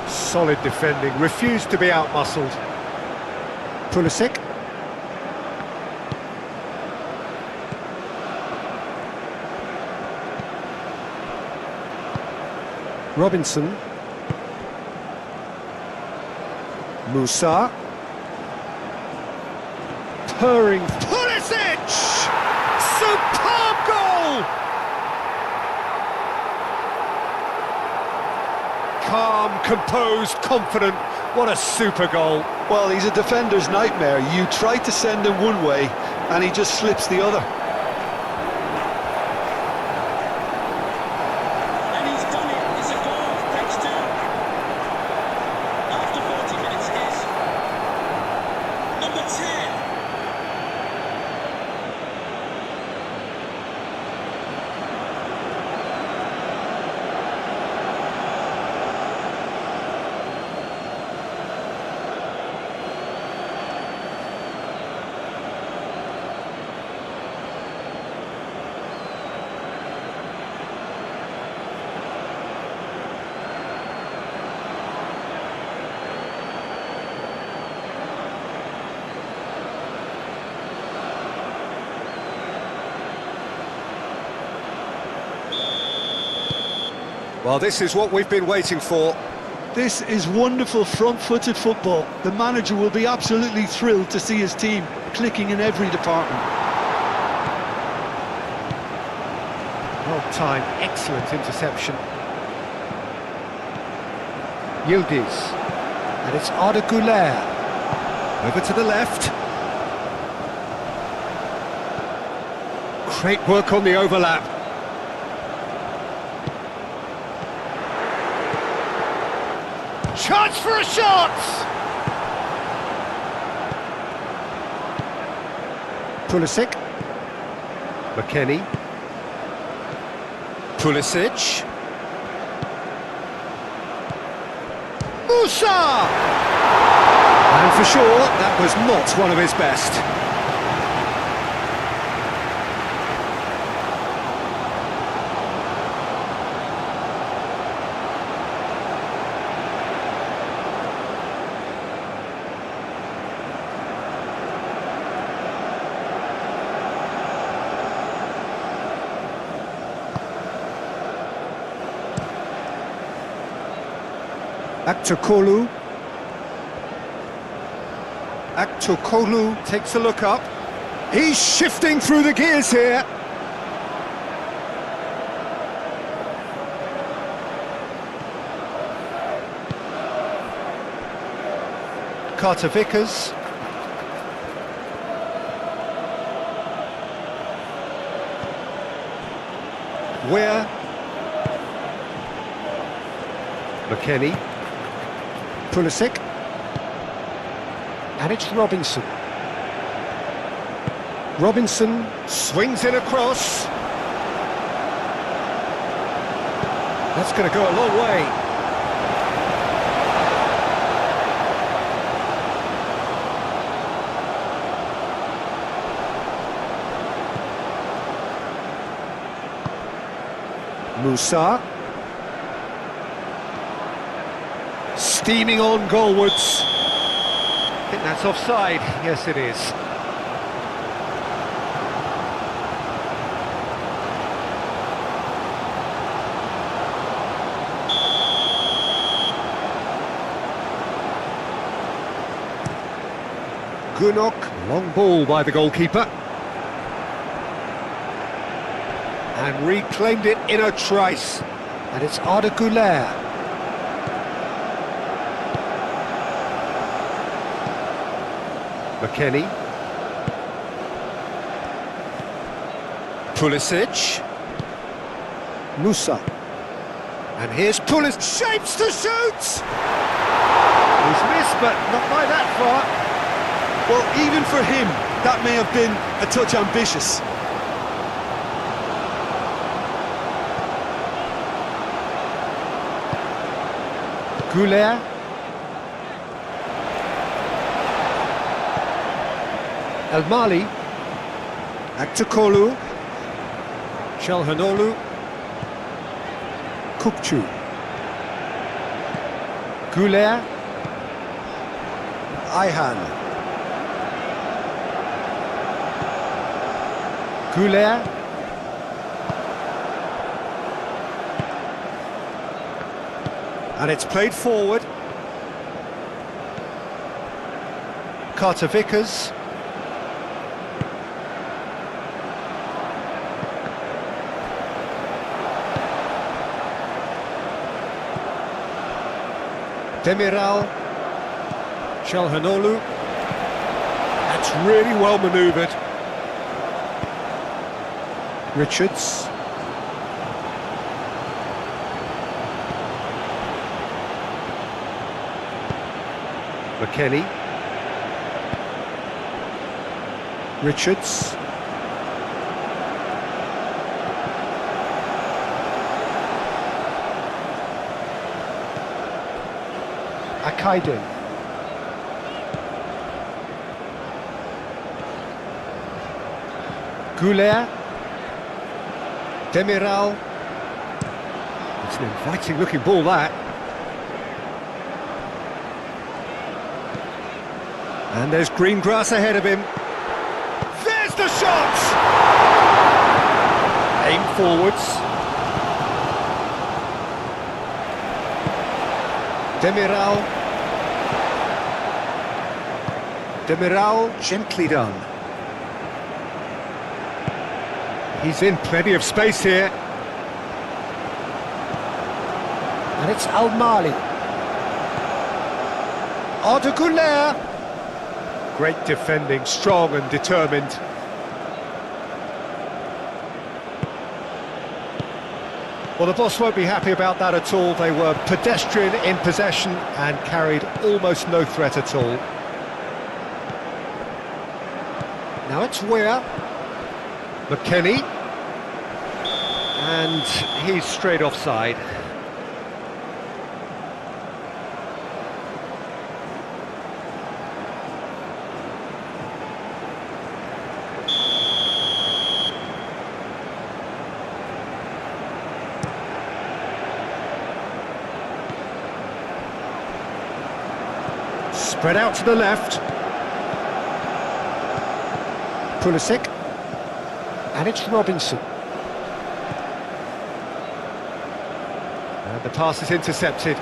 Solid defending, refused to be outmuscled. Pulisic. Robinson. Musa. Purring. Pulisic! Superb goal! Calm, composed, confident. What a super goal. Well, he's a defender's nightmare. You try to send him one way, and he just slips the other. And he's done it. It's a goal. Thanks to. After 40 minutes is number 10. Well, this is what we've been waiting for. This is wonderful front-footed football. The manager will be absolutely thrilled to see his team clicking in every department. Well timed, excellent interception. Yildiz. And it's Arda Güler. Over to the left. Great work on the overlap. Chance for a shot! Pulisic. McKennie. Pulisic. Musa! And for sure, that was not one of his best. Aktokolu. Aktokolu takes a look up. He's shifting through the gears here. Carter Vickers. Where? McKennie. Pulisic. And it's Robinson. Robinson swings it across. That's going to go a long way. Musa. Steaming on goalwards. I think that's offside. Yes, it is. Gunok, long ball by the goalkeeper. And reclaimed it in a trice. And it's Arda Güler. McKennie. Pulisic. Musa. And here's Pulisic. Shapes to shoot! He's missed, but not by that far. Well, even for him, that may have been a touch ambitious. Güler. El Mali. Aktokolu. Çalhanoğlu. Kukçu. Güler. Ayhan. Güler. And it's played forward. Carter Vickers. Demiral. Çalhanoğlu. That's really well manoeuvred. Richards. McKennie. Richards. Akaydın. Güler. Demiral. It's an inviting looking ball, that. And there's green grass ahead of him. There's the shot! Aim forwards. Demiral. Demiral, gently done. He's in plenty of space here. And it's Al-Mali. Arda. Great defending, strong and determined. Well, the boss won't be happy about that at all. They were pedestrian in possession and carried almost no threat at all. Now it's Weir. McKennie. And he's straight offside. Spread out to the left. Pulisic. And it's Robinson. And the pass is intercepted.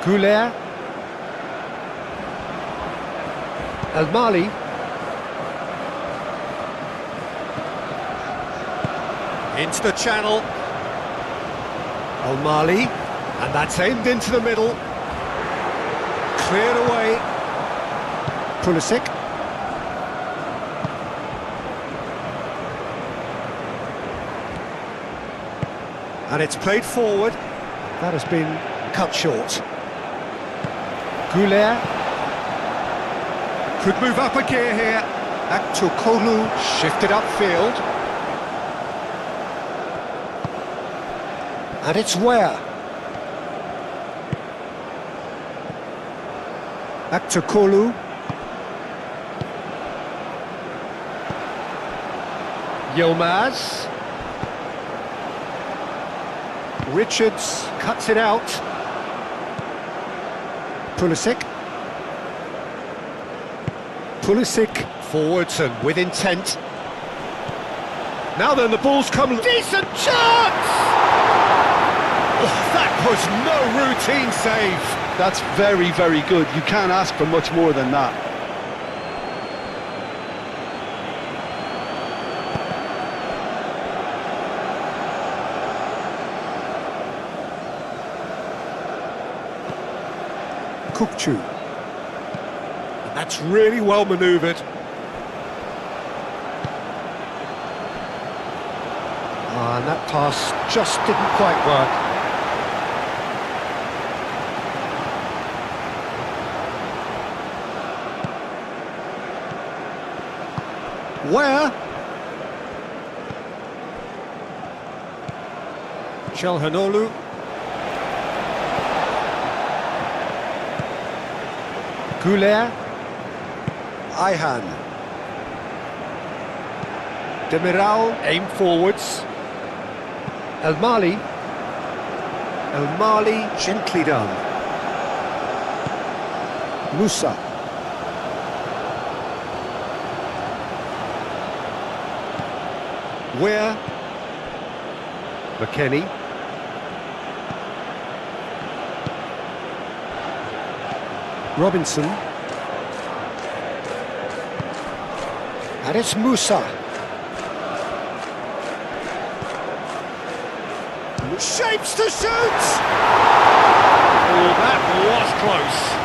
Goulet. Al-Mali. Into the channel. Al-Mali. And that's aimed into the middle. Cleared away. Pulisic. And it's played forward. That has been cut short. Goulet. Could move up a gear here. Aktokolu shifted upfield. And it's Weir. Aktokolu. Yilmaz. Richards cuts it out. Pulisic. Pulisic forwards and with intent. Now then, the ball's come. Decent chance! Oh, that was no routine save. That's very, very good. You can't ask for much more than that. Kukçu. And that's really well manoeuvred. And that pass just didn't quite work. Where? Çalhanoğlu. Goulet. Ayhan. Demiral, aim forwards. Al-Mali. Al-Mali, gently done. Musa. Weir. McKennie. Robinson. And it's Musa. Shapes to shoot! Oh, that was close.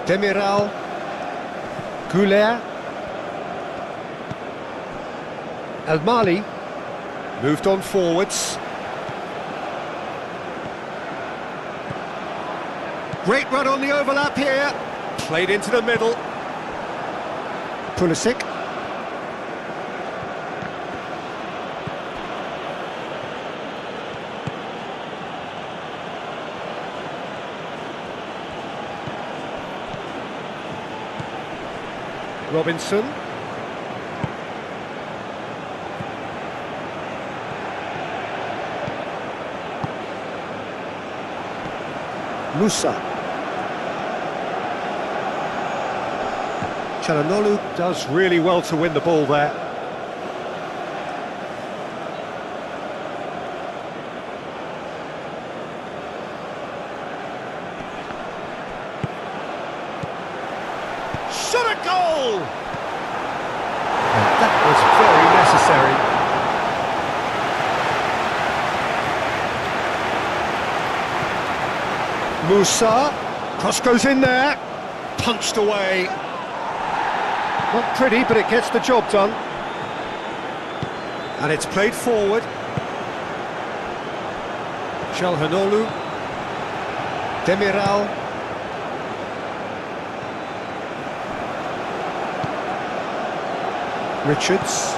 Demiral. Goulet. Al-Mali moved on forwards. Great run on the overlap here. Played into the middle. Pulisic. Robinson. Musa. Çalhanoğlu does really well to win the ball there. Shot a goal! And that was very necessary. Musa, cross goes in there, punched away. Not pretty, but it gets the job done. And it's played forward. Çalhanoğlu, Demiral. Richards.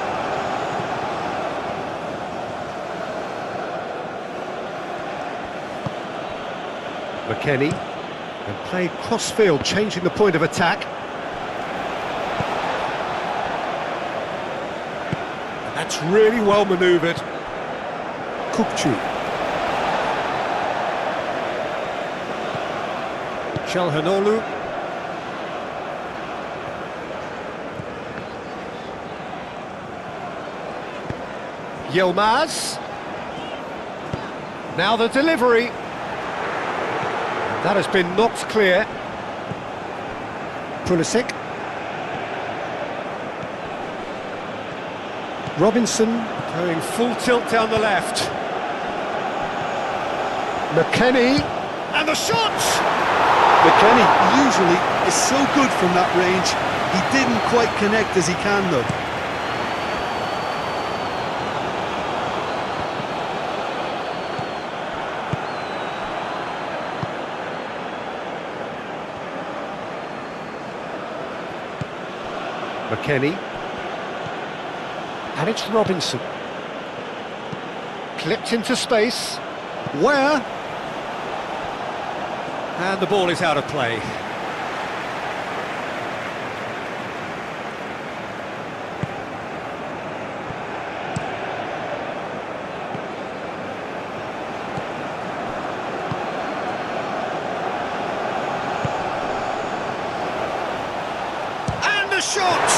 McKennie, and played cross-field, changing the point of attack. And that's really well manoeuvred. Kukçu. Çalhanoğlu. Yilmaz. Now the delivery. That has been knocked clear. Pulisic. Robinson going full tilt down the left. McKennie. And the shot! McKennie usually is so good from that range. He didn't quite connect as he can though. McKennie. And it's Robinson. Clipped into space. Where? And the ball is out of play. And the shot!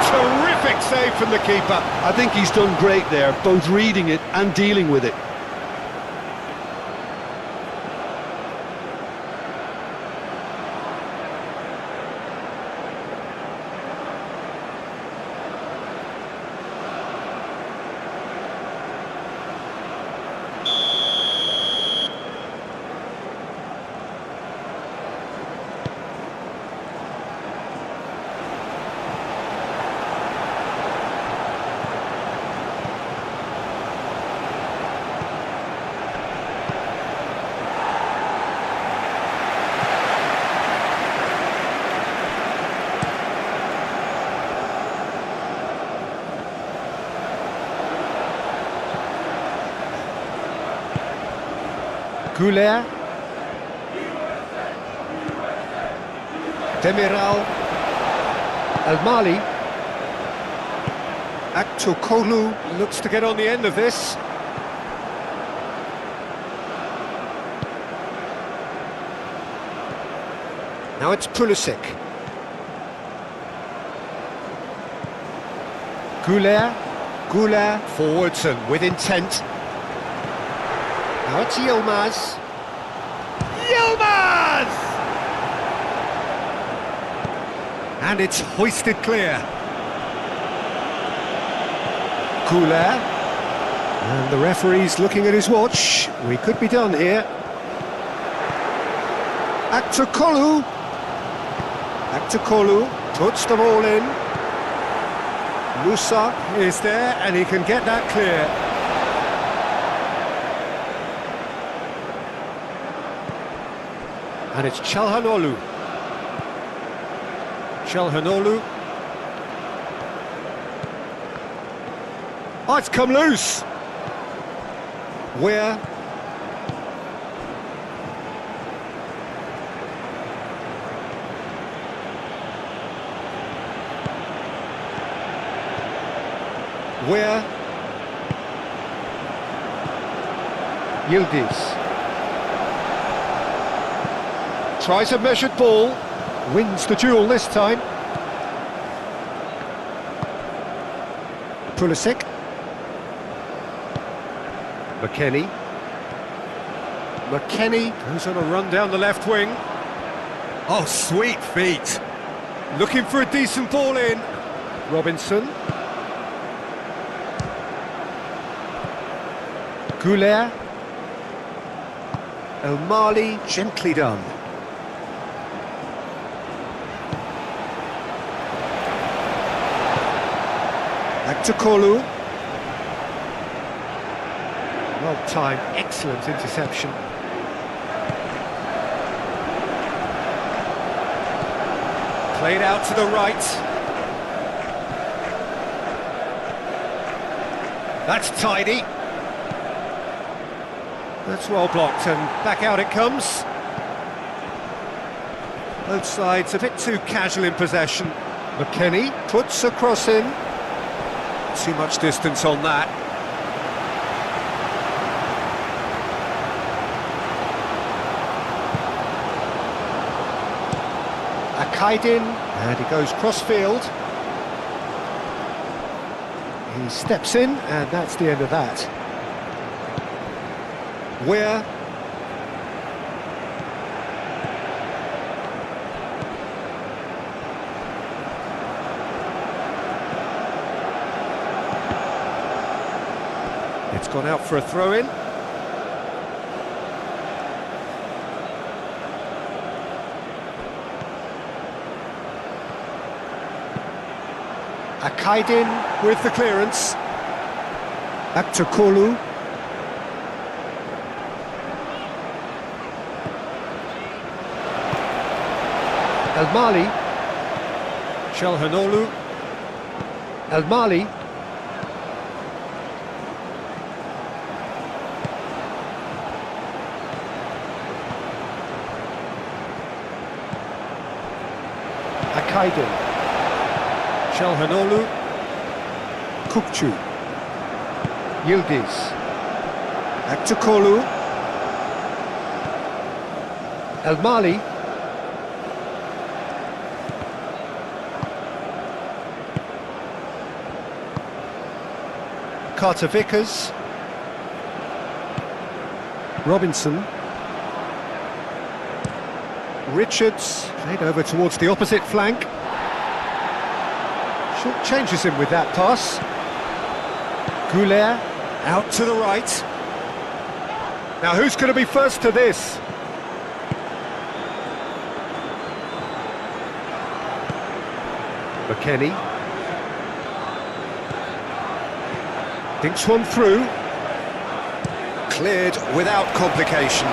Terrific save from the keeper. I think he's done great there, both reading it and dealing with it. Güler. Demiral. El-Mali. Aktokolu looks to get on the end of this. Now it's Pulisic. Güler forwards and with intent. Now it's Yilmaz. And it's hoisted clear. Güler. And the referee's looking at his watch. We could be done here. Aktokolu puts the ball in. Musa is there and he can get that clear. And it's Çalhanoğlu. Oh, it's come loose. Where? Where? Yildiz. Tries a measured ball. Wins the duel this time. Pulisic. McKennie. McKennie goes on a run down the left wing. Oh, sweet feet. Looking for a decent ball in. Robinson. Goulet. O'Malley, gently done. Back to Kolu. Well timed, excellent interception. Played out to the right. That's tidy. That's well blocked, and back out it comes. Both sides a bit too casual in possession. McKennie puts a cross in. Too much distance on that. Akaidin, and he goes cross-field. He steps in, and that's the end of that. Where? It's gone out for a throw-in. Akaidin with the clearance. Back to Kolu. O'Malley. Çalhanoğlu. O'Malley. Akaidin. Çalhanoğlu. Kukçu. Yildiz. Back to Kolu. O'Malley. Carter Vickers. Robinson. Richards, played over towards the opposite flank. Short changes him with that pass. Goulet, out to the right. Now who's going to be first to this? McKennie. Dinks one through. Cleared without complication.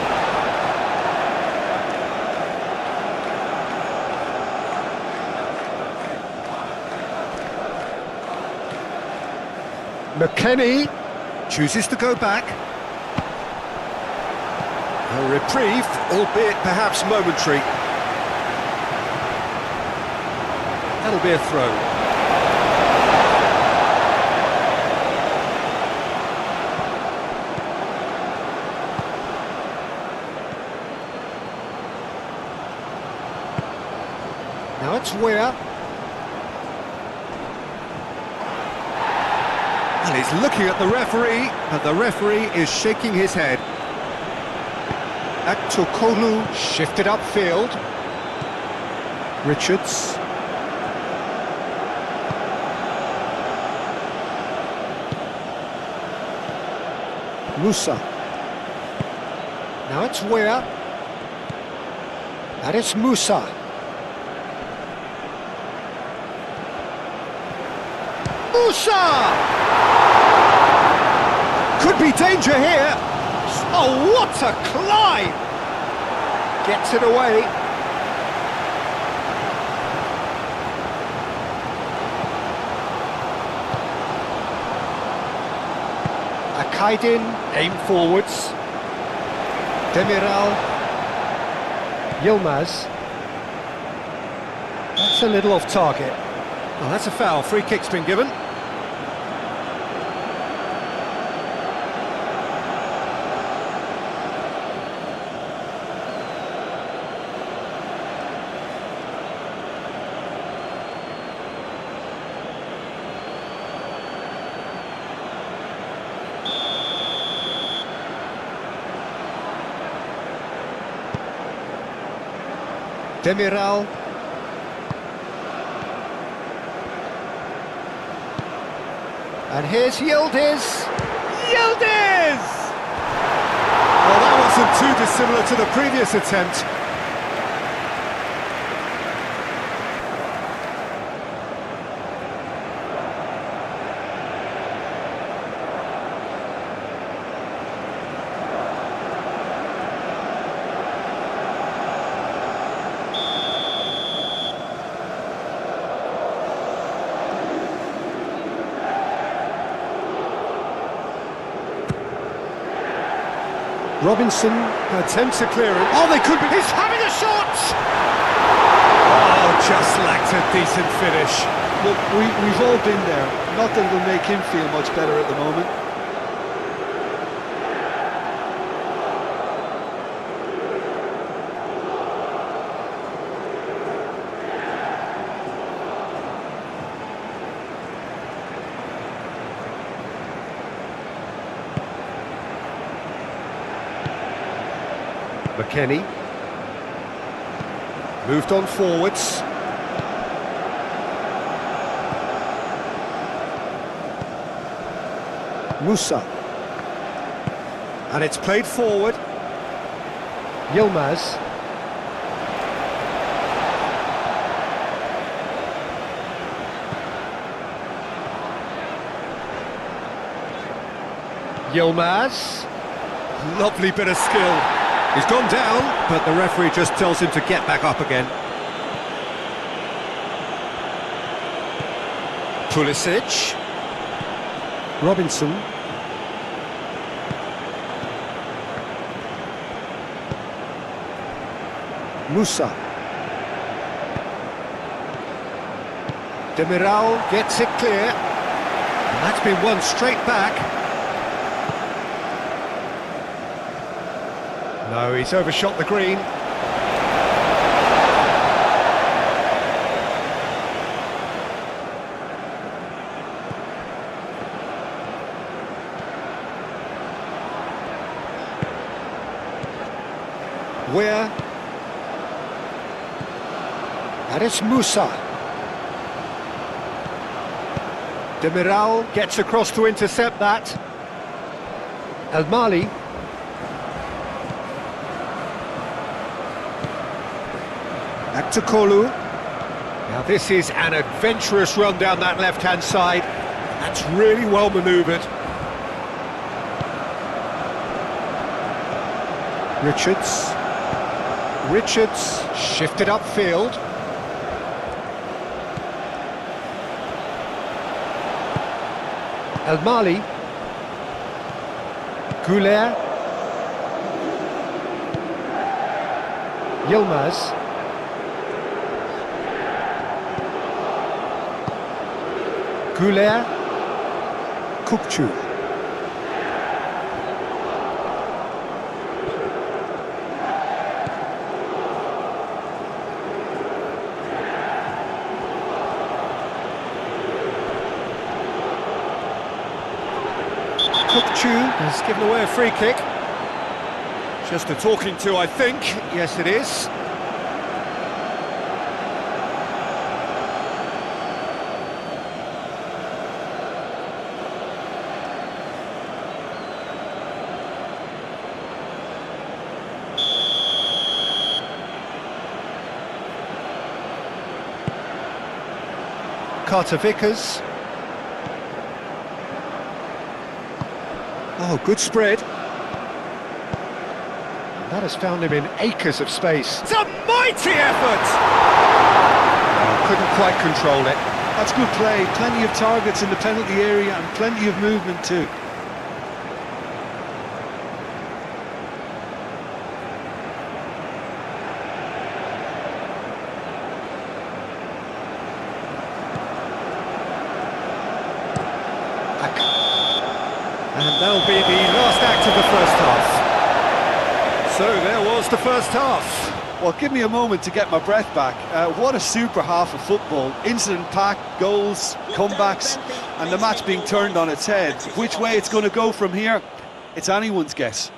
McKennie chooses to go back. A reprieve, albeit perhaps momentary. That'll be a throw. Now it's Weir. And he's looking at the referee, and the referee is shaking his head. Kolu shifted upfield. Richards. Musa. Now it's Weir. And it's Musa. Musa! Could be danger here. Oh, what a climb! Gets it away. Akaidin, aim forwards. Demiral. Yilmaz. That's a little off target. Well, that's a foul. Free kick's been given. Demiral. And here's Yildiz. Yildiz! Well, that wasn't too dissimilar to the previous attempt. Robinson. Attempts to clear it. Oh, they could be. He's having a shot! Oh, just lacked a decent finish. Look, we've all been there. Not that it'll make him feel much better at the moment. McKennie. Moved on forwards. Musa. And it's played forward. Yilmaz. Yilmaz. Lovely bit of skill. He's gone down, but the referee just tells him to get back up again. Pulisic. Robinson. Musa. Demiral gets it clear. And that's been won straight back. No, he's overshot the green. Where? And it's Musa. Demiral gets across to intercept that. El Mali. Back to Kolu. Now this is an adventurous run down that left-hand side. That's really well manoeuvred. Richards shifted upfield. El Mali. Goulet. Yilmaz. Goulet. Kukçu. Kukçu has given away a free kick. Just a talking to, I think. Yes, it is. Carter Vickers. Oh, good spread. That has found him in acres of space. It's a mighty effort! Oh, couldn't quite control it. That's good play. Plenty of targets in the penalty area and plenty of movement too. And that'll be the last act of the first half. So there was the first half. Well, give me a moment to get my breath back. What a super half of football. Incident-packed, goals, comebacks, and the match being turned on its head. Which way it's going to go from here, it's anyone's guess.